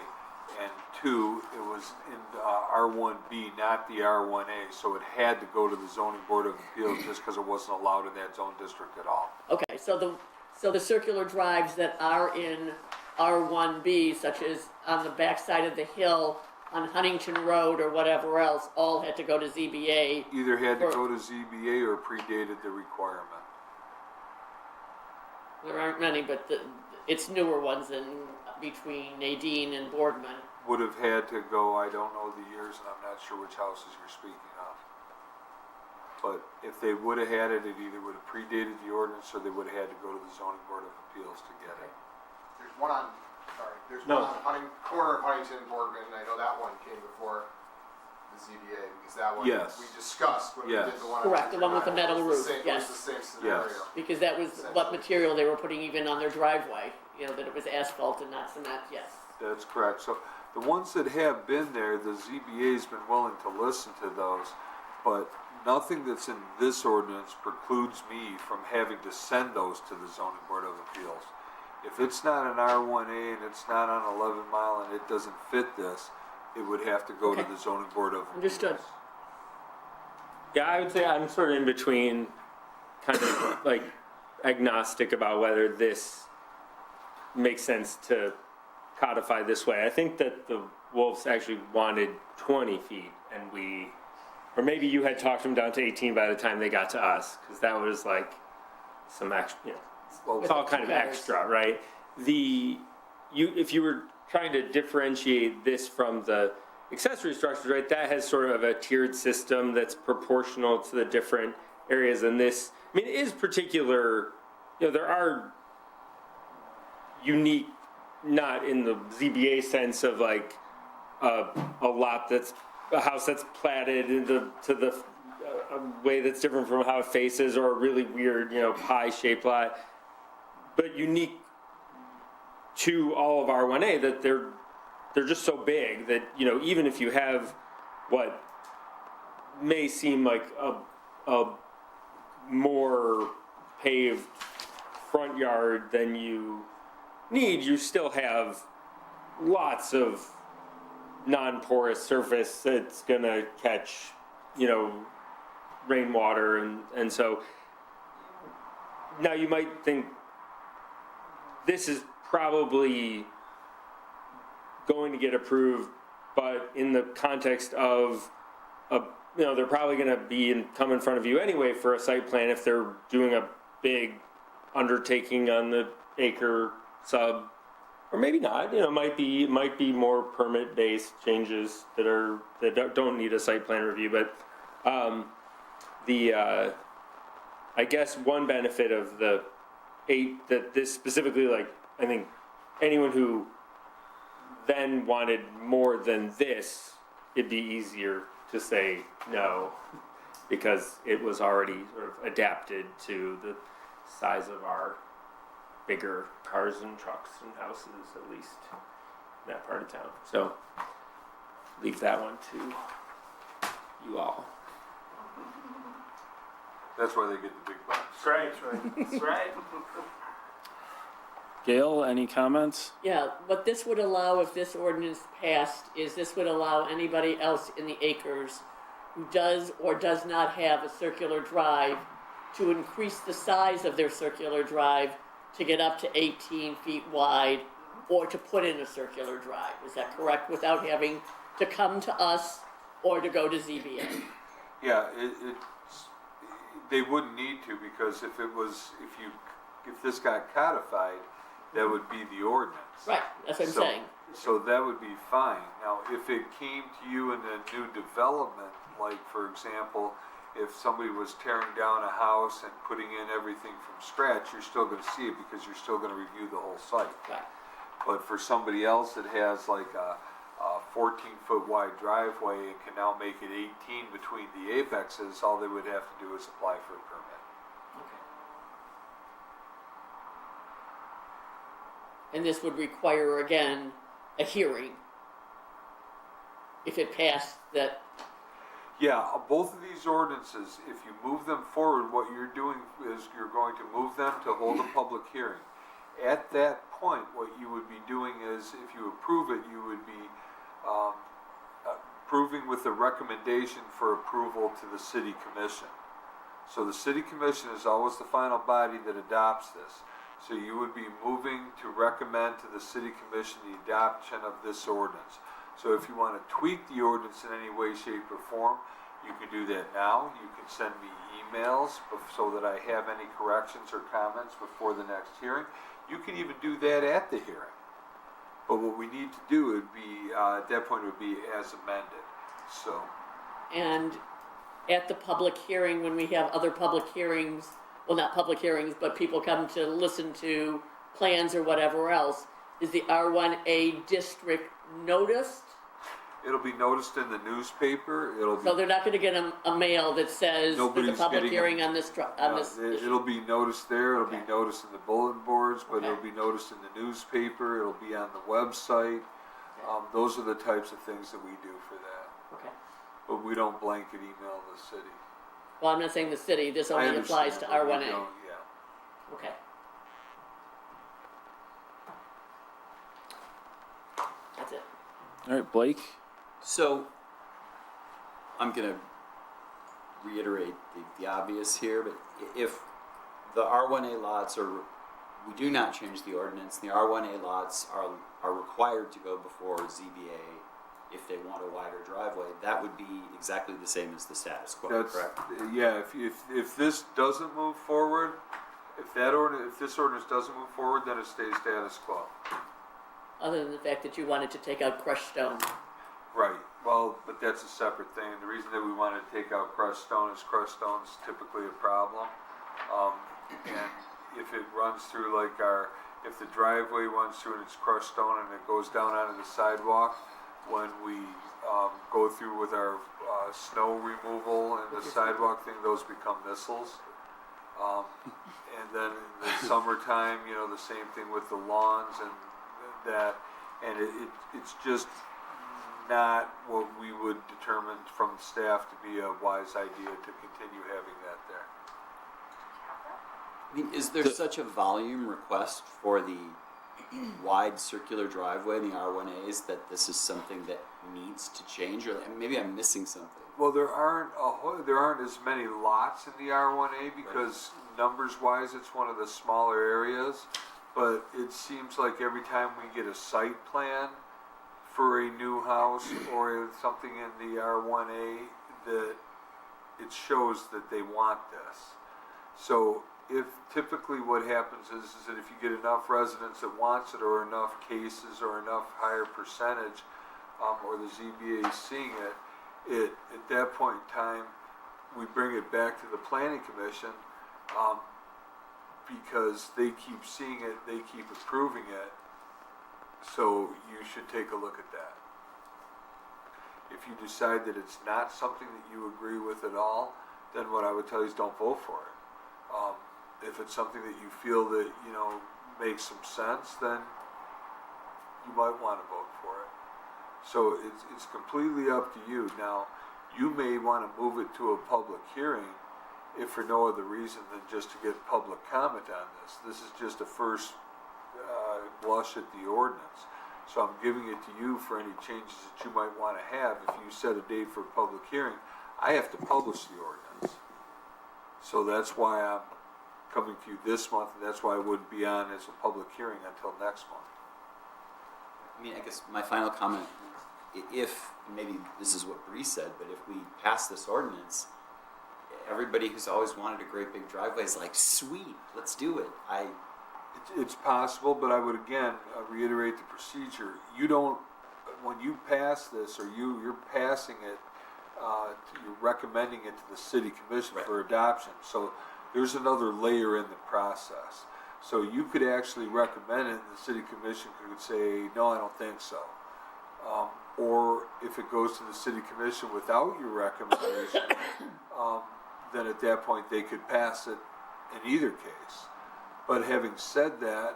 and two, it was in R1B, not the R1A, so it had to go to the zoning board of appeals just because it wasn't allowed in that zone district at all.
Okay, so the circular drives that are in R1B, such as on the backside of the hill, on Huntington Road or whatever else, all had to go to ZBA.
Either had to
Or-
go to ZBA or predated the requirement.
There aren't many, but it's newer ones in between Nadine and Boardman.
Would have had to go, I don't know the years, and I'm not sure which houses you're speaking of. But if they would have had it, it either would have predated the ordinance or they would have had to go to the zoning board of appeals to get it.
There's one on, there's
No.
one on corner of Huntington and Boardman, and I know that one came before the ZBA, because that one
Yes.
we discussed when we
Yes.
did the one on
Correct, the one with the
Huntington
metal
Drive. It was
roof,
the same-
yes.
It was the same scenario.
Yes.
Because that was what material they were putting even on their driveway, that it was asphalt and not cement, yes.
That's correct. So the ones that have been there, the ZBA's been willing to listen to those, but nothing that's in this ordinance precludes me from having to send those to the zoning board of appeals. If it's not an R1A and it's not on 11 Mile and it doesn't fit this, it would have to go to
Okay.
the zoning board of appeals.
Understood.
Yeah, I would say I'm sort of in between, kind of like agnostic about whether this makes sense to codify this way. I think that the Wolves actually wanted 20 feet, and or maybe you had talked them down to 18 by the time they got to us, because that was like some extra, it's all kind of extra, right? If you were trying to differentiate this from the accessory structures, right, that has sort of a tiered system that's proportional to the different areas. And this, I mean, it is particular, there are unique, not in the ZBA sense of like a lot that's, a house that's platted to the way that's different from how it faces, or a really weird, pie-shaped lot, but unique to all of R1A, that they're just so big that, even if you have what may seem like a more paved front yard than you need, you still have lots of non-porous surface that's gonna catch, rainwater, and so now you might think this is probably going to get approved, but in the context of they're probably going to come in front of you anyway for a site plan if they're doing a big undertaking on the acre sub or maybe not, you know, might be more permit-based changes that don't need a site plan review, but, I guess one benefit of the 8, that this specifically, like, I think anyone who then wanted more than this, it'd be easier to say no, because it was already sort of adapted to the size of our bigger cars and trucks and houses, at least in that part of town. So leave that one to you all.
That's why they get the big bucks.
That's right.
Gail, any comments?
Yeah, what this would allow, if this ordinance passed, is this would allow anybody else in the acres who does or does not have a circular drive to increase the size of their circular drive to get up to 18 feet wide, or to put in a circular drive. Is that correct? Without having to come to us or to go to ZBA?
Yeah, they wouldn't need to, because if this got codified, that would be the ordinance.
Right, that's what I'm saying.
So that would be fine. Now, if it came to you in a new development, like for example, if somebody was tearing down a house and putting in everything from scratch, you're still gonna see it because you're still gonna review the whole site.
Right.
But for somebody else that has like a 14-foot wide driveway and can now make it 18 between the apexes, all they would have to do is apply for a permit.
And this would require, again, a hearing if it passed that.
Yeah, both of these ordinances, if you move them forward, what you're doing is you're going to move them to hold a public hearing. At that point, what you would be doing is, if you approve it, you would be approving with a recommendation for approval to the city commission. So the city commission is always the final body that adopts this. So you would be moving to recommend to the city commission the adoption of this ordinance. So if you want to tweak the ordinance in any way, shape, or form, you can do that now. You can send me emails so that I have any corrections or comments before the next hearing. You can even do that at the hearing. But what we need to do would be, at that point, would be as amended. So.
And at the public hearing, when we have other public hearings, well, not public hearings, but people come to listen to plans or whatever else, is the R1A district noticed?
It'll be noticed in the newspaper. It'll be.
So they're not gonna get a mail that says there's a
Nobody's
public
getting
hearing on this, issue.
It'll be noticed there. It'll be
Okay.
noticed in the bulletin boards, but
Okay.
it'll be noticed in the newspaper. It'll be on the website. Those are the types of things that we do for that.
Okay.
But we don't blanket email the city.
Well, I'm not saying the city, this
I
only applies to
understand, but we
R1A.
don't, yeah.
Okay. That's it.
All right, Blake?
So, I'm gonna reiterate the obvious here, but if the R1A lots are, we do not change the ordinance, the R1A lots are required to go before ZBA if they want a wider driveway, that would be exactly the same as the status quo,
That's,
correct?
yeah, if this doesn't move forward, if this ordinance doesn't move forward, then it stays status quo.
Other than the fact that you wanted to take out crushed stone.
Right, well, but that's a separate thing. The reason that we wanted to take out crushed stone is crushed stone's typically a problem. And if it runs through like if the driveway runs through and it's crushed stone and it goes down onto the sidewalk, when we go through with our snow removal and the sidewalk thing, those become missiles. And then in the summertime, the same thing with the lawns and that, and it's just not what we would determine from staff to be a wise idea to continue having that there.
I mean, is there such a volume request for the wide circular driveway in the R1As that this is something that needs to change, or maybe I'm missing something?
Well, there aren't as many lots in the R1A because numbers-wise, it's one of the smaller areas. But it seems like every time we get a site plan for a new house or something in the R1A, that it shows that they want this. So if typically what happens is that if you get enough residents that wants it, or enough cases, or enough higher percentage, or the ZBA is seeing it, at that point in time, we bring it back to the planning commission, because they keep seeing it, they keep approving it, so you should take a look at that. If you decide that it's not something that you agree with at all, then what I would tell you is don't vote for it. If it's something that you feel that, makes some sense, then you might want to vote for it. So it's completely up to you. Now, you may want to move it to a public hearing, if for no other reason than just to get public comment on this. This is just a first blush at the ordinance. So I'm giving it to you for any changes that you might want to have. If you set a date for a public hearing, I have to publish the ordinance. So that's why I'm coming to you this month, and that's why I wouldn't be on as a public hearing until next month.
I mean, I guess my final comment, if, maybe this is what Bree said, but if we pass this ordinance, everybody who's always wanted a great big driveway is like, sweet, let's do it.
It's possible, but I would again reiterate the procedure. You don't, when you pass this, or you're passing it, you're recommending it to the city commission for adoption. So there's another layer in the process. So you could actually recommend it, and the city commission could say, no, I don't think so. Or if it goes to the city commission without your recommendation, then at that point they could pass it in either case. But having said that,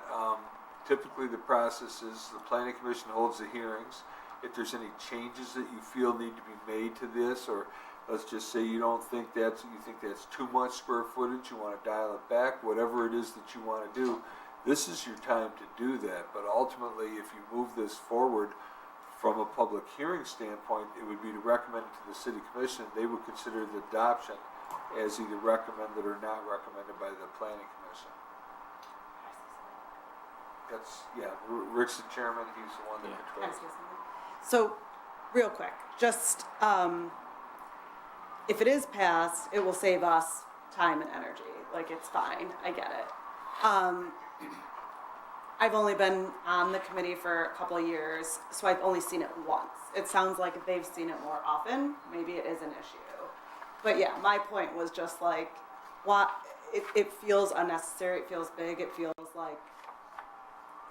typically the process is the planning commission holds the hearings. If there's any changes that you feel need to be made to this, or let's just say you think that's too much square footage, you want to dial it back, whatever it is that you want to do, this is your time to do that. But ultimately, if you move this forward from a public hearing standpoint, it would be to recommend it to the city commission. They would consider the adoption as either recommended or not recommended by the planning commission. Rick's the chairman, he's the one that controls it.
So, real quick, just, if it is passed, it will save us time and energy. Like, it's fine, I get it. I've only been on the committee for a couple of years, so I've only seen it once. It sounds like if they've seen it more often, maybe it is an issue. But yeah, my point was just like, it feels unnecessary, it feels big, it feels like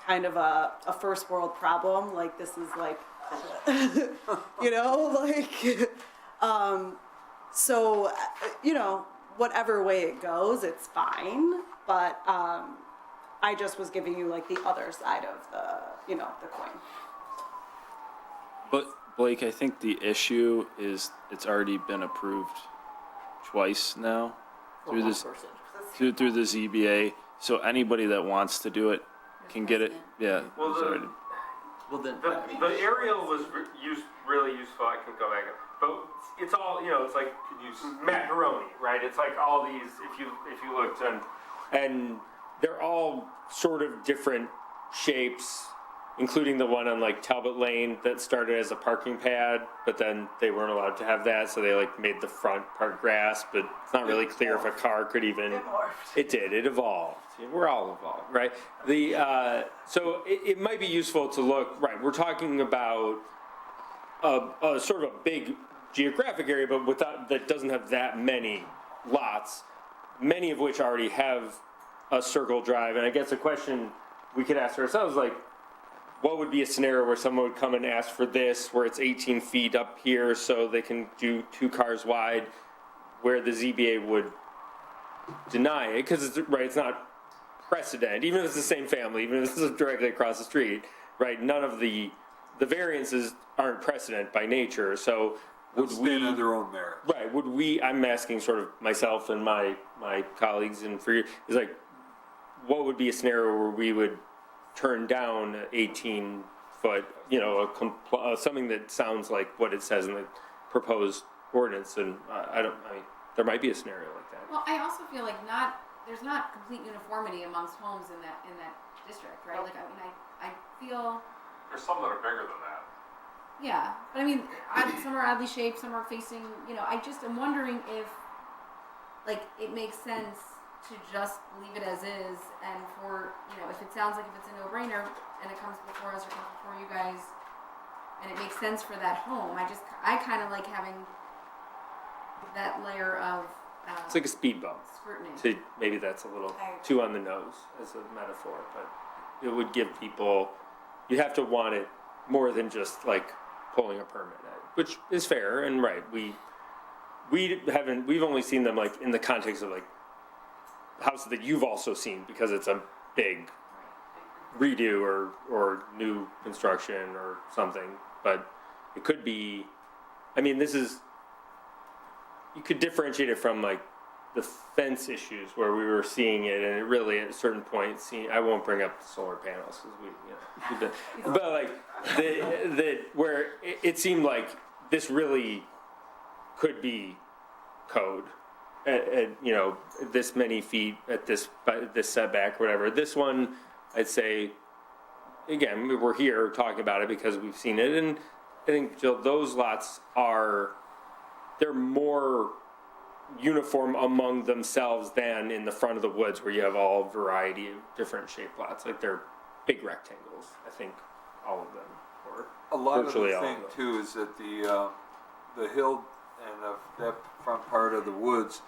kind of a first world problem. Like, this is like, so, whatever way it goes, it's fine. But I just was giving you like the other side of the coin.
But Blake, I think the issue is it's already been approved twice now through this, through the ZBA. So anybody that wants to do it can get it. Yeah.
Well, the aerial was really useful. I can go back, but it's all it's like macaroni, right? It's like all these. If you looked and they're all sort of different shapes, including the one on like Talbot Lane that started as a parking pad, but then they weren't allowed to have that, so they like made the front part grass. But it's not really clear if a car could even. It did. It evolved. We're all evolved, right? So it might be useful to look. Right, we're talking about a sort of a big geographic area, but that doesn't have that many lots, many of which already have a circle drive. And I guess a question we could ask ourselves, like, what would be a scenario where someone would come and ask for this, where it's 18 feet up here so they can do 2 cars wide, where the ZBA would deny it, because it's not precedent, even if it's the same family, even if it's directly across the street, right? None of the variances aren't precedent by nature, so would we
stand on their own merit.
Right, would we, I'm asking sort of myself and my colleagues and for you, is like, what would be a scenario where we would turn down 18 foot, something that sounds like what it says in the proposed ordinance? And there might be a scenario like that.
Well, I also feel like there's not complete uniformity amongst homes in that district, right? Like, I feel.
There's some that are bigger than that.
Yeah, but I mean, some are oddly shaped, some are facing, I just am wondering if, like, it makes sense to just leave it as is, and for, you know, if it sounds like if it's a no-brainer and it comes before us or comes before you guys, and it makes sense for that home, I kind of like having that layer of
It's like a speed bump.
scrutiny.
To maybe that's a little too on the nose as a metaphor, but it would give people. You have to want it more than just like pulling a permit, which is fair and right. We've only seen them like in the context of like houses that you've also seen because it's a big redo or new construction or something, but it could be. I mean, this is. You could differentiate it from like the fence issues where we were seeing it, and it really at a certain point. I won't bring up the solar panels because but like the where it seemed like this really could be code, at you know, this many feet at this setback, whatever. This one, I'd say, again, we're here talking about it because we've seen it, and I think, Jill, those lots they're more uniform among themselves than in the front of the woods where you have all variety of different shaped lots. Like they're big rectangles. I think all of them, or
A lot of
virtually
the
all
thing
of them.
too is that the hill and that front part of the woods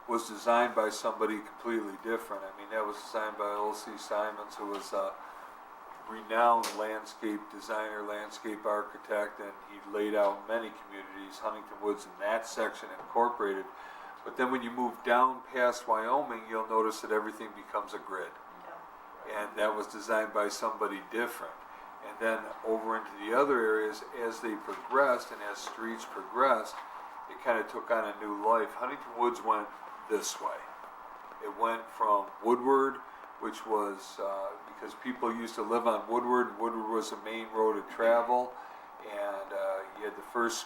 was designed by somebody completely different. I mean, that was designed by O.C. Simons, who was a renowned landscape designer, landscape architect, and he laid out many communities, Huntington Woods in that section incorporated. But then when you move down past Wyoming, you'll notice that everything becomes a grid. And that was designed by somebody different. And then over into the other areas, as they progressed and as streets progressed, it kind of took on a new life. Huntington Woods went this way. It went from Woodward, which was because people used to live on Woodward. Woodward was the main road of travel, and you had the first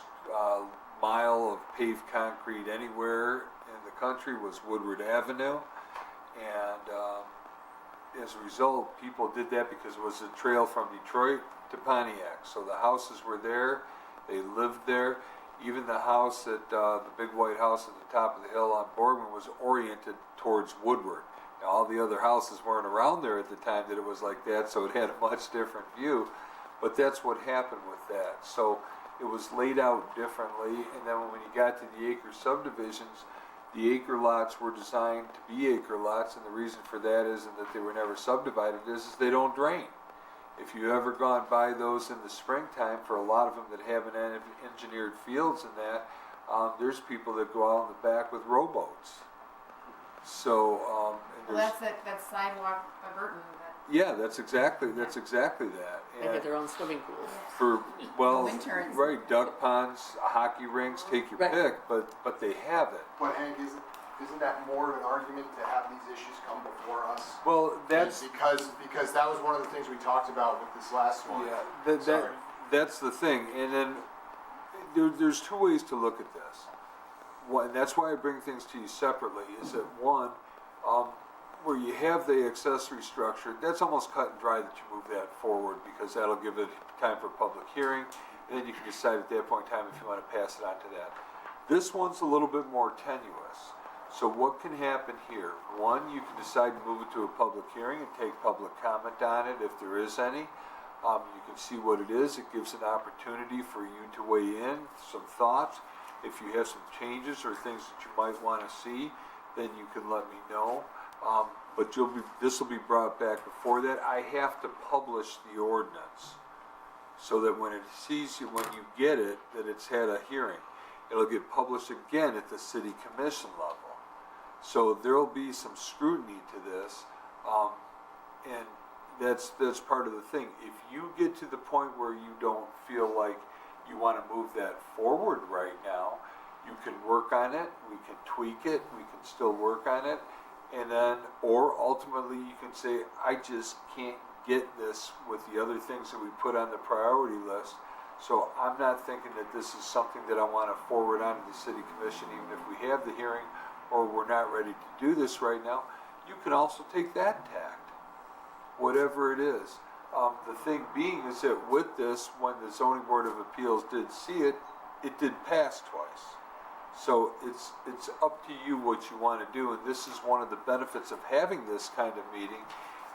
mile of paved concrete anywhere in the country was Woodward Avenue, and as a result, people did that because it was a trail from Detroit to Pontiac. So the houses were there, they lived there. Even the house at the big white house at the top of the hill on Boardman was oriented towards Woodward. Now, all the other houses weren't around there at the time that it was like that, so it had a much different view. But that's what happened with that. So it was laid out differently, and then when you got to the acre subdivisions, the acre lots were designed to be acre lots, and the reason for that isn't that they were never subdivided, is they don't drain. If you've ever gone by those in the springtime, for a lot of them that haven't engineered fields and that, there's people that go out in the back with rowboats. So, and
Well, that's that sidewalk by Burton.
yeah, that's exactly that.
They get their own swimming pools.
For, well,
Winter and-
right, duck ponds, hockey rinks, take your
Right.
pick, but they have it.
But Hank, isn't that more of an argument to have these issues come before us?
Well, that's,
Because that was one of the things we talked about with this last one.
yeah,
Sorry.
that's the thing. And then there's two ways to look at this. One, and that's why I bring things to you separately, is that one, where you have the accessory structure, that's almost cut and dry that you move that forward, because that'll give it time for public hearing, and then you can decide at that point in time if you want to pass it on to that. This one's a little bit more tenuous. So what can happen here? One, you can decide to move it to a public hearing and take public comment on it if there is any. You can see what it is. It gives an opportunity for you to weigh in, some thoughts. If you have some changes or things that you might want to see, then you can let me know. But this will be brought back before that. I have to publish the ordinance so that when you get it, that it's had a hearing. It'll get published again at the city commission level. So there'll be some scrutiny to this, and that's part of the thing. If you get to the point where you don't feel like you want to move that forward right now, you can work on it, we can tweak it, we can still work on it, and then, or ultimately you can say, I just can't get this with the other things that we put on the priority list, so I'm not thinking that this is something that I want to forward on to the city commission, even if we have the hearing, or we're not ready to do this right now. You can also take that tact, whatever it is. The thing being is that with this, when the Zoning Board of Appeals did see it, it did pass twice. So it's up to you what you want to do, and this is one of the benefits of having this kind of meeting,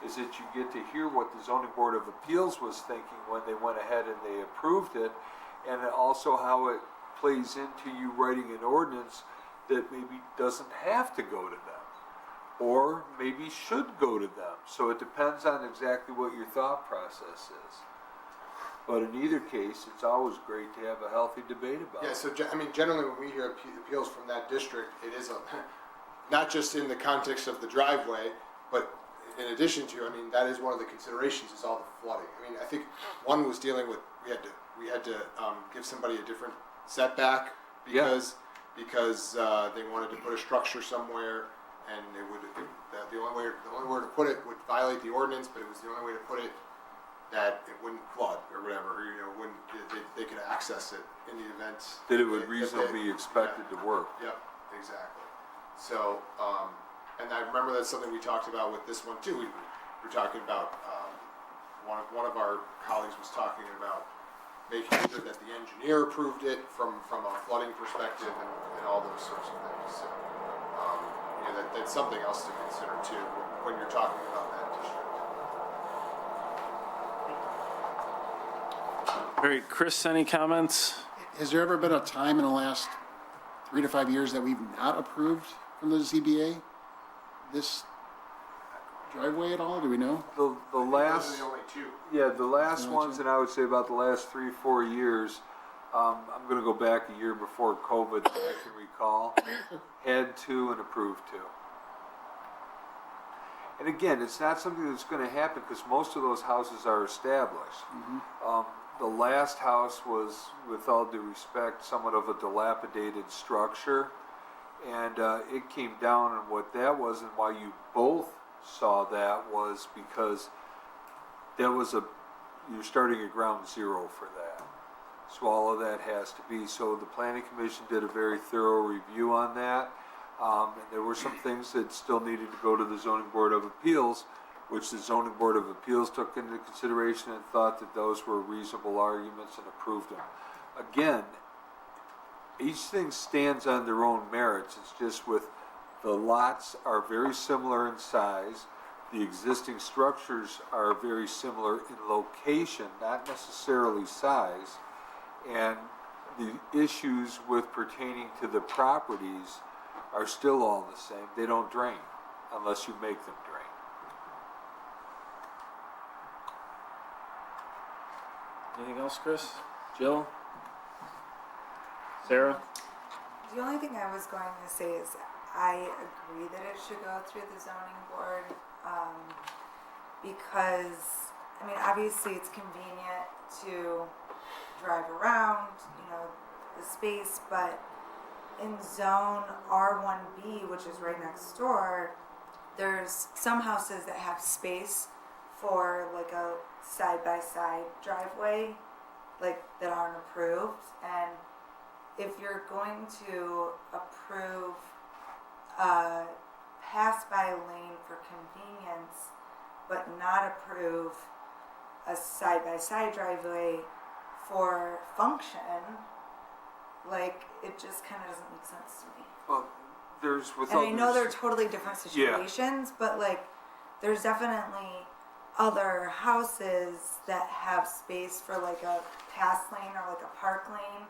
is that you get to hear what the zoning board of appeals was thinking when they went ahead and they approved it, and also how it plays into you writing an ordinance that maybe doesn't have to go to them, or maybe should go to them. So it depends on exactly what your thought process is. But in either case, it's always great to have a healthy debate about
Yeah,
it.
so I mean, generally when we hear appeals from that district, it is not just in the context of the driveway, but in addition to, I mean, that is one of the considerations is all the flooding. I mean, I think one was dealing with, we had to give somebody a different setback because they wanted to put a structure somewhere, and the only way to put it would violate the ordinance, but it was the only way to put it that it wouldn't flood or whatever, or, you know, wouldn't they could access it in the event
That it would reasonably be expected to work.
Yep, exactly. So, and I remember that's something we talked about with this one too. We were talking about one of our colleagues was talking about making sure that the engineer approved it from a flooding perspective and all those sorts of things. So, you know, that's something else to consider too when you're talking about that district.
All right, Chris, any comments?
Has there ever been a time in the last 3 to 5 years that we've not approved from the ZBA this driveway at all? Do we know?
The
Those
last,
are the only two.
yeah, the last
Only
ones,
two?
and I would say about the last 3-4 years, I'm gonna go back a year before COVID, that I can recall, had to and approved to. And again, it's not something that's gonna happen, because most of those houses are established. The last house was, with all due respect, somewhat of a dilapidated structure, and it came down, and what that was, and why you both saw that, was because that was you're starting at ground zero for that. So all of that has to be, so the planning commission did a very thorough review on that, and there were some things that still needed to go to the zoning board of appeals, which the zoning board of appeals took into consideration and thought that those were reasonable arguments and approved them. Again, each thing stands on their own merits. It's just with the lots are very similar in size, the existing structures are very similar in location, not necessarily size, and the issues with pertaining to the properties are still all the same. They don't drain unless you make them drain.
Anything else, Chris? Jill? Sarah?
The only thing I was going to say is I agree that it should go through the zoning board, because, I mean, obviously it's convenient to drive around, you know, the space, but in zone R1B, which is right next door, there's some houses that have space for like a side-by-side driveway, like that aren't approved, and if you're going to approve a pass-by lane for convenience, but not approve a side-by-side driveway for function, like, it just kind of doesn't make sense to me.
Well, there's with
And
all
I know they're
this-
totally different situations, but like, there's definitely other houses that have space for like a pass lane or like a park lane,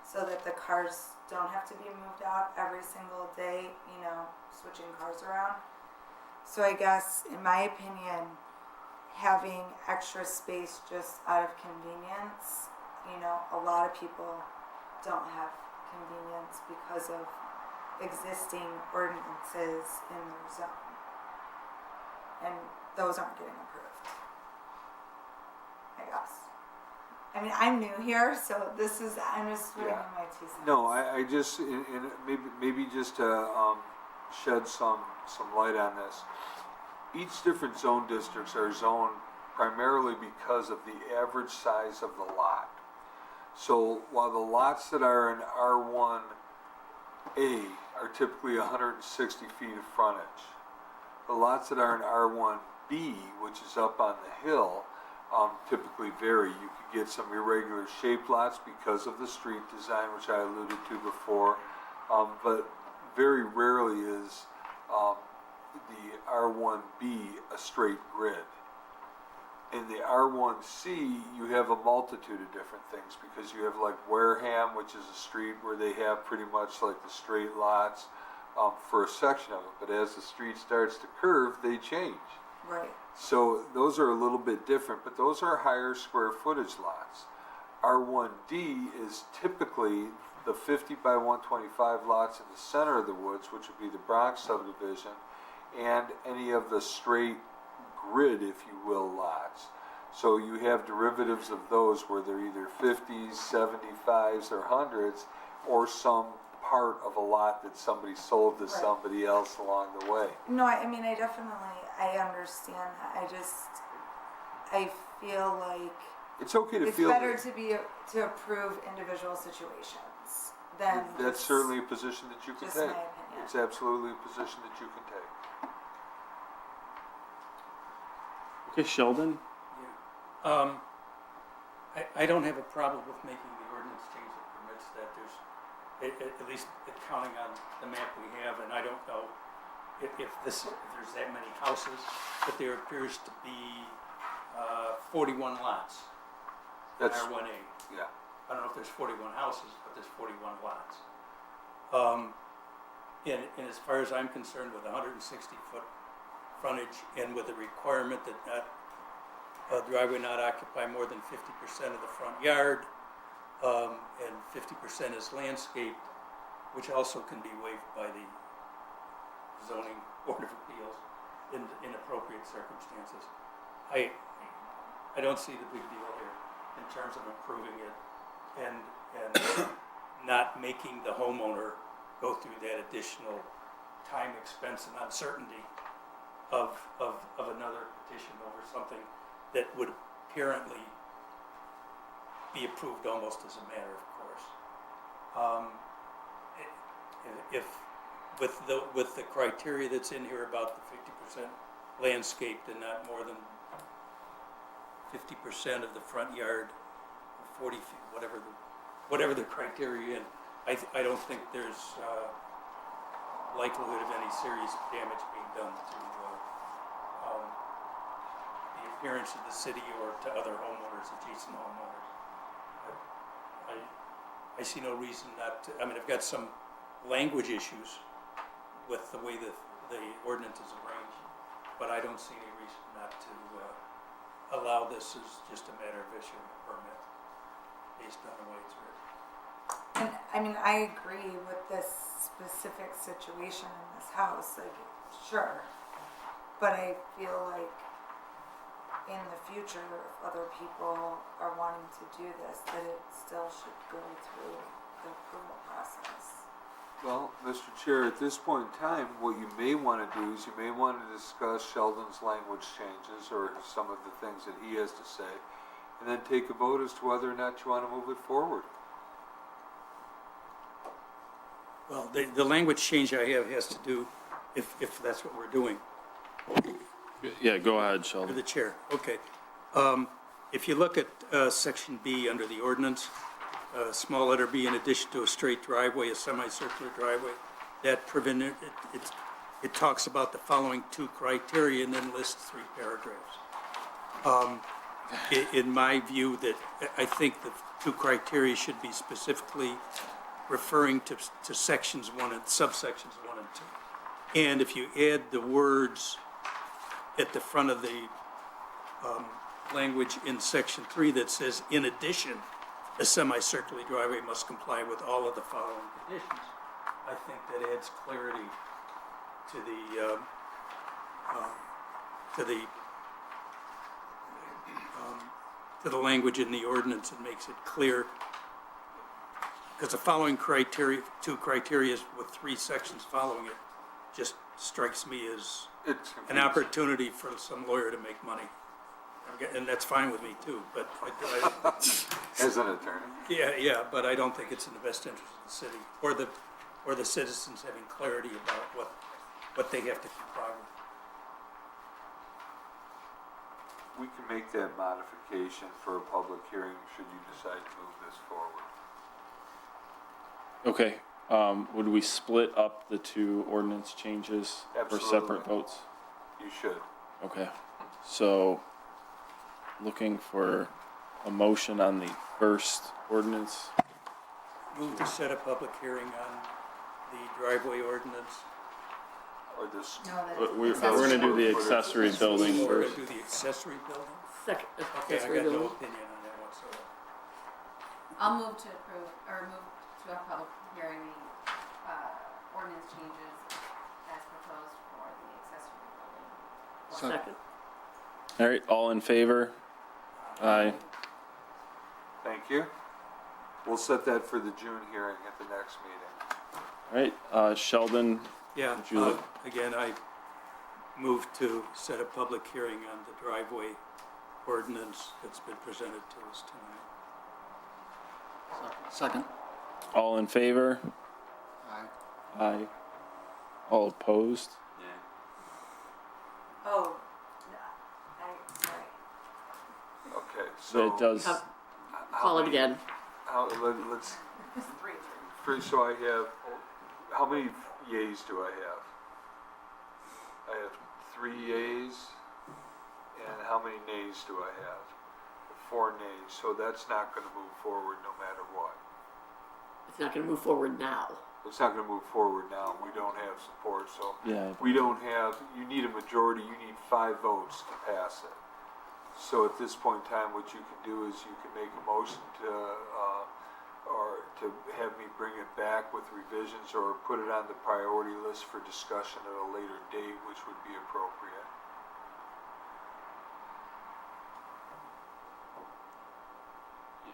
so that the cars don't have to be moved out every single day, you know, switching cars around. So I guess, in my opinion, having extra space just out of convenience, you know, a lot of people don't have convenience because of existing ordinances in their zone. And those aren't getting approved, I guess. I mean, I'm new here, so I'm just putting in my 2 cents.
No, I just, and maybe just to shed some light on this. Each different zone districts are zoned primarily because of the average size of the lot. So while the lots that are in R1A are typically 160 feet of frontage, the lots that are in R1B, which is up on the hill, typically vary. You could get some irregular shaped lots because of the street design, which I alluded to before. But very rarely is the R1B a straight grid. In the R1C, you have a multitude of different things because you have like Wareham, which is a street where they have pretty much like the straight lots for a section of it. But as the street starts to curve, they change.
Right.
So those are a little bit different, but those are higher square footage lots. R1D is typically the 50 by 125 lots in the center of the woods, which would be the Bronx subdivision, and any of the straight grid, if you will, lots. So you have derivatives of those where they're either 50s, 75s, or 100s, or some part of a lot that somebody sold to somebody else along the way.
No, I mean, I understand that. I feel like
It's okay to
it's
feel
better to approve individual situations than
that's
just-
certainly a position that you can
just
take.
my opinion.
It's absolutely a position that you can take.
Okay, Sheldon?
I don't have a problem with making the ordinance change that permits that. At least counting on the map we have, and I don't know if there's that many houses, but there appears to be 41 lots in
That's,
R1A.
yeah.
I don't know if there's 41 houses, but there's 41 lots. And as far as I'm concerned, with 160-foot frontage and with the requirement that a driveway not occupy more than 50% of the front yard, and 50% is landscaped, which also can be waived by the zoning board of appeals in appropriate circumstances. I don't see the big deal here in terms of improving it and not making the homeowner go through that additional time, expense, and uncertainty of another petition over something that would apparently be approved almost as a matter of course. If with the criteria that's in here about the 50% landscaped and not more than 50% of the front yard, 40 feet, whatever the criteria, and I don't think there's likelihood of any serious damage being done to the appearance of the city or to other homeowners, adjacent homeowners. I see no reason not to. I mean, I've got some language issues with the way the ordinance is arranged, but I don't see any reason not to allow this as just a matter of issuing a permit based on the way it's written.
And I mean, I agree with this specific situation in this house, like, sure. But I feel like in the future, if other people are wanting to do this, that it still should go through the approval process.
Well, Mr. Chair, at this point in time, what you may want to do is you may want to discuss Sheldon's language changes or some of the things that he has to say, and then take a vote as to whether or not you want to move it forward.
Well, the language change I have has to do, if that's what we're doing,
Yeah, go ahead,
to
Sheldon.
the chair. Okay. If you look at section B under the ordinance, small letter B, in addition to a straight driveway, a semicircular driveway, that prevented, it talks about the following two criteria and then lists 3 paragraphs. In my view, that I think the 2 criteria should be specifically referring to sections 1 and subsections 1 and 2. And if you add the words at the front of the language in section 3 that says, in addition, a semicircular driveway must comply with all of the following conditions, I think that adds clarity to the language in the ordinance and makes it clear. Because the following criteria, 2 criteria with 3 sections following it, just strikes me as
It's
an opportunity for some lawyer to make money. And that's fine with me too, but
As an attorney.
yeah, but I don't think it's in the best interest of the city or the citizens having clarity about what they have to comply with.
We can make that modification for a public hearing should you decide to move this forward.
Okay, Would we split up the two ordinance changes for
Absolutely.
separate votes?
You should.
Okay, so looking for a motion on the first ordinance.
Move to set a public hearing on the driveway ordinance.
Or this,
No, that's.
We're gonna do the accessory building
We're
first.
gonna do the accessory building?
Second,
Okay, I
accessory
got no
building.
opinion on that whatsoever.
I'll move to approve, or move to a public hearing the, ordinance changes as proposed for the accessory building.
So,
Second.
All right, all in favor? Aye.
thank you. We'll set that for the June hearing at the next meeting.
All right, Sheldon,
Yeah,
Would you like-
again, I move to set a public hearing on the driveway ordinance that's been presented to us tonight.
second.
all in favor?
Aye.
Aye. All opposed?
Oh, sorry.
Okay,
So it
so.
does,
Have-
how
Call it
many-
again.
Let's, so I have, how many yays do I have? I have 3 yays, and how many nays do I have? 4 nays, so that's not gonna move forward no matter what.
It's not gonna move forward now.
It's not gonna move forward now, we don't have support, so.
yeah,
We don't have, you need a majority, you need 5 votes to pass it. So at this point in time, what you can do is you can make a motion to, or to have me bring it back with revisions or put it on the priority list for discussion at a later date, which would be appropriate.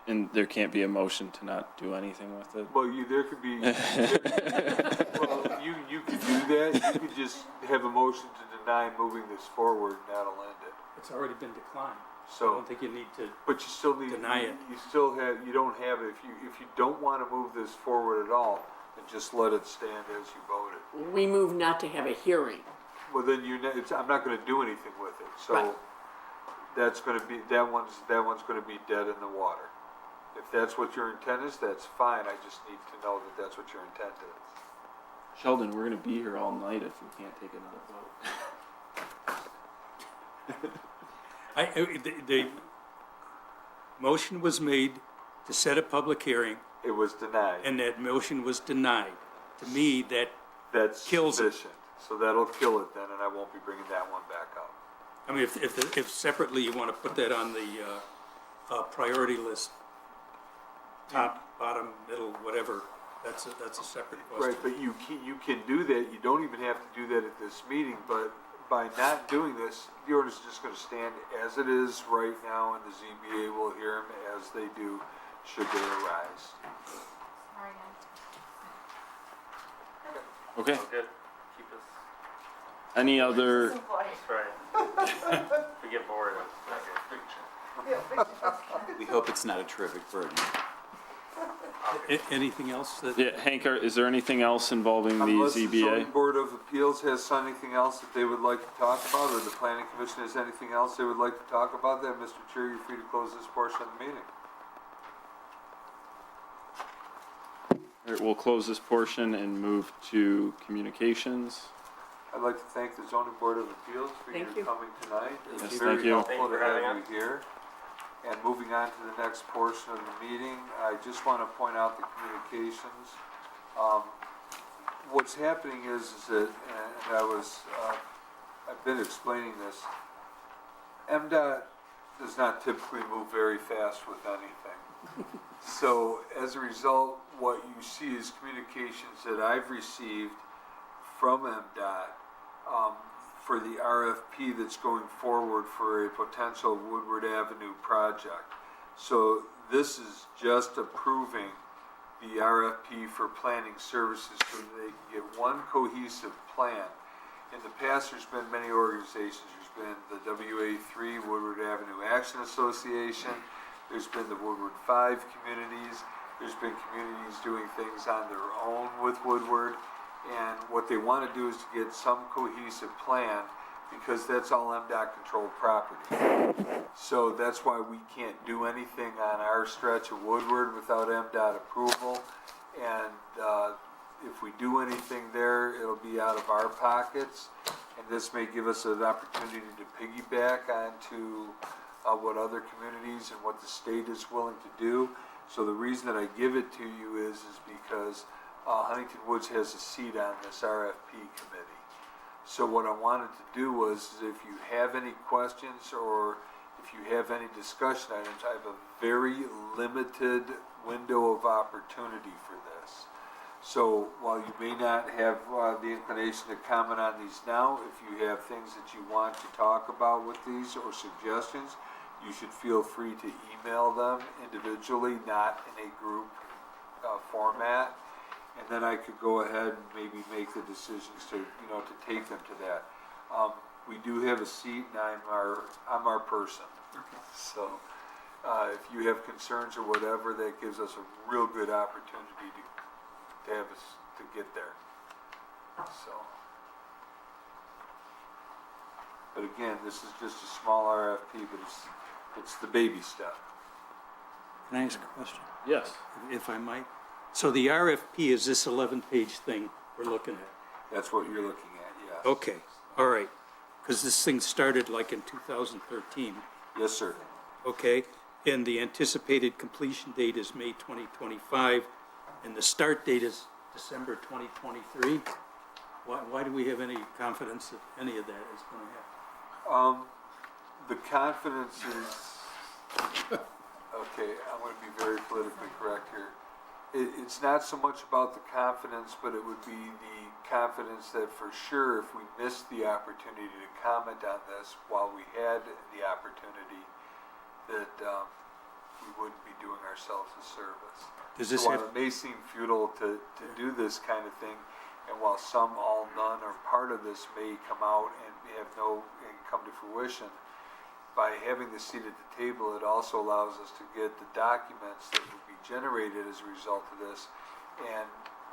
and there can't be a motion to not do anything with it?
Well, there could be, well, you could do that, you could just have a motion to deny moving this forward and that'll end it.
It's already been declined. I
So.
don't think you need to,
But you still need,
Deny it.
you still have, you don't have, if you don't wanna move this forward at all, then just let it stand as you voted.
We move not to have a hearing.
Well, then I'm not gonna do anything with it, so
Right.
that's gonna be, that one's gonna be dead in the water. If that's what your intent is, that's fine, I just need to know that that's what your intent is.
Sheldon, we're gonna be here all night if we can't take another vote.
the motion was made to set a public hearing,
It was denied.
and that motion was denied. To me,
That's
kills it.
sufficient, so that'll kill it then, and I won't be bringing that one back up.
I mean, if separately you want to put that on the priority list, top, bottom, middle, whatever, that's a separate question.
Right, but you can do that, you don't even have to do that at this meeting, but by not doing this, the ordinance is just gonna stand as it is right now, and the ZBA will hear them as they do, should they arise.
Sorry, guys.
Okay,
Good. Keep us.
any other,
That's right. We get bored.
We hope it's not a terrific burden.
Anything else that?
yeah, Hank, is there anything else involving the
Unless the
ZBA?
zoning board of appeals has anything else that they would like to talk about, or the planning commission has anything else they would like to talk about, then Mr. Chair, you're free to close this portion of the meeting.
All right, we'll close this portion and move to communications.
I'd like to thank the zoning board of appeals for your
Thank you.
coming tonight. It's
Yes,
very
thank you.
helpful
Thank you
to
for having
have you here. And moving on to the next portion of the meeting, I just want to point out the communications. What's happening is that, and I've been explaining this, MDOT does not typically move very fast with anything. So as a result, what you see is communications that I've received from MDOT for the RFP that's going forward for a potential Woodward Avenue project. So this is just approving the RFP for planning services so that they can get one cohesive plan. In the past, there's been many organizations. There's been the WA3 Woodward Avenue Action Association. There's been the Woodward 5 communities. There's been communities doing things on their own with Woodward. And what they want to do is to get some cohesive plan, because that's all MDOT controlled property. So that's why we can't do anything on our stretch of Woodward without MDOT approval. And if we do anything there, it'll be out of our pockets. And this may give us an opportunity to piggyback onto what other communities and what the state is willing to do. So the reason that I give it to you is because Huntington Woods has a seat on this RFP committee. So what I wanted to do was, if you have any questions or if you have any discussion items, I have a very limited window of opportunity for this. So while you may not have the inclination to comment on these now, if you have things that you want to talk about with these or suggestions, you should feel free to email them individually, not in a group format. And then I could go ahead and maybe make the decisions to, to take them to that. We do have a seat, and I'm our person. So if you have concerns or whatever, that gives us a real good opportunity to have us to get there. So, but again, this is just a small RFP, but it's the baby step.
Can I ask a question,
Yes.
if I might? So the RFP is this 11-page thing we're looking at?
That's what you're looking at, yes.
Okay, all right, because this thing started like in 2013,
Yes, sir.
okay? And the anticipated completion date is May 2025, and the start date is December 2023? Why do we have any confidence that any of that is going to happen?
The confidence is, okay, I'm going to be very politically correct here. It's not so much about the confidence, but it would be the confidence that for sure if we missed the opportunity to comment on this while we had the opportunity, that we wouldn't be doing ourselves a service.
Does this
So while
have,
it may seem futile to do this kind of thing, and while some, all, none, or part of this may come out and and come to fruition, by having the seat at the table, it also allows us to get the documents that would be generated as a result of this, and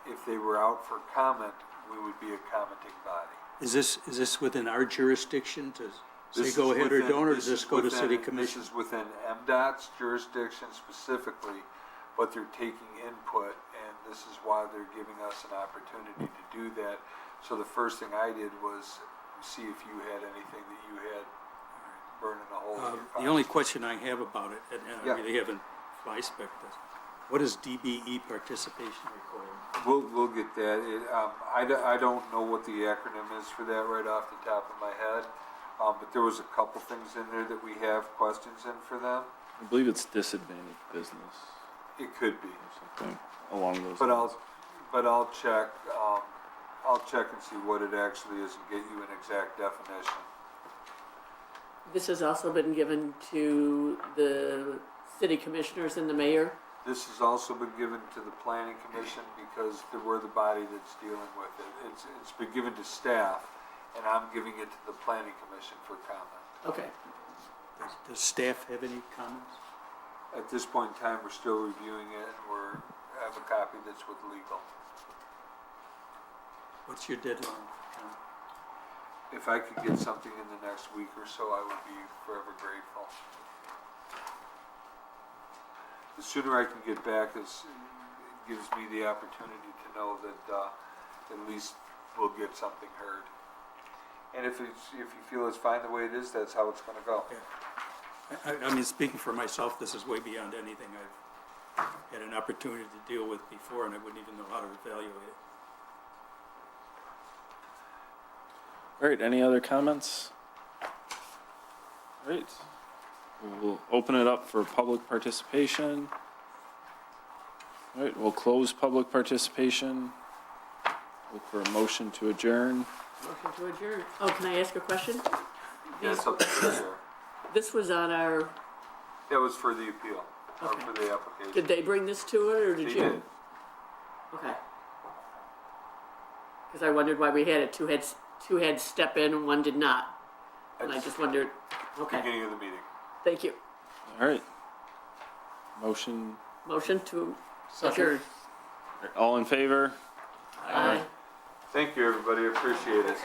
if they were out for comment, we would be a commenting body.
is this within our jurisdiction to say
This
go
is
ahead or
within-
don't, or
this
does this
is
go to
within-
city commission?
This is within MDOT's jurisdiction specifically, but they're taking input, and this is why they're giving us an opportunity to do that. So the first thing I did was see if you had anything that you had burning a hole in your pocket.
The only question I have about it, and
Yeah.
I really haven't fly-spec'd this, what is DBE participation required?
We'll get that. I don't know what the acronym is for that right off the top of my head, but there was a couple things in there that we have questions in for them.
I believe it's disadvantaged business
It could be,
or something along those
but
lines.
I'll check. I'll check and see what it actually is and get you an exact definition.
This has also been given to the city commissioners and the mayor.
This has also been given to the planning commission because we're the body that's dealing with it. It's been given to staff, and I'm giving it to the planning commission for comment.
Okay.
Does staff have any comments?
At this point in time, we're still reviewing it, and have a copy that's with legal.
What's your deadline?
If I could get something in the next week or so, I would be forever grateful. The sooner I can get back, it gives me the opportunity to know that at least we'll get something heard. And if you feel it's fine the way it is, that's how it's going to go.
Yeah. I mean, speaking for myself, this is way beyond anything I've had an opportunity to deal with before, and I wouldn't even know how to evaluate it.
All right, any other comments? All right, we'll open it up for public participation. All right, we'll close public participation. Look for a motion to adjourn.
Motion to adjourn. Oh, can I ask a question?
That's up to you, sir.
This was on our,
That was for the appeal, or
Okay.
for the application.
did they bring this to it, or did
They
you?
did.
Okay. Because I wondered why we had it, two had step in and one did not. And I
That's
just wondered, okay,
beginning of the meeting.
thank you.
All right. Motion,
Motion to
Second.
adjourn.
all in favor?
Aye.
Thank you, everybody. I appreciate it.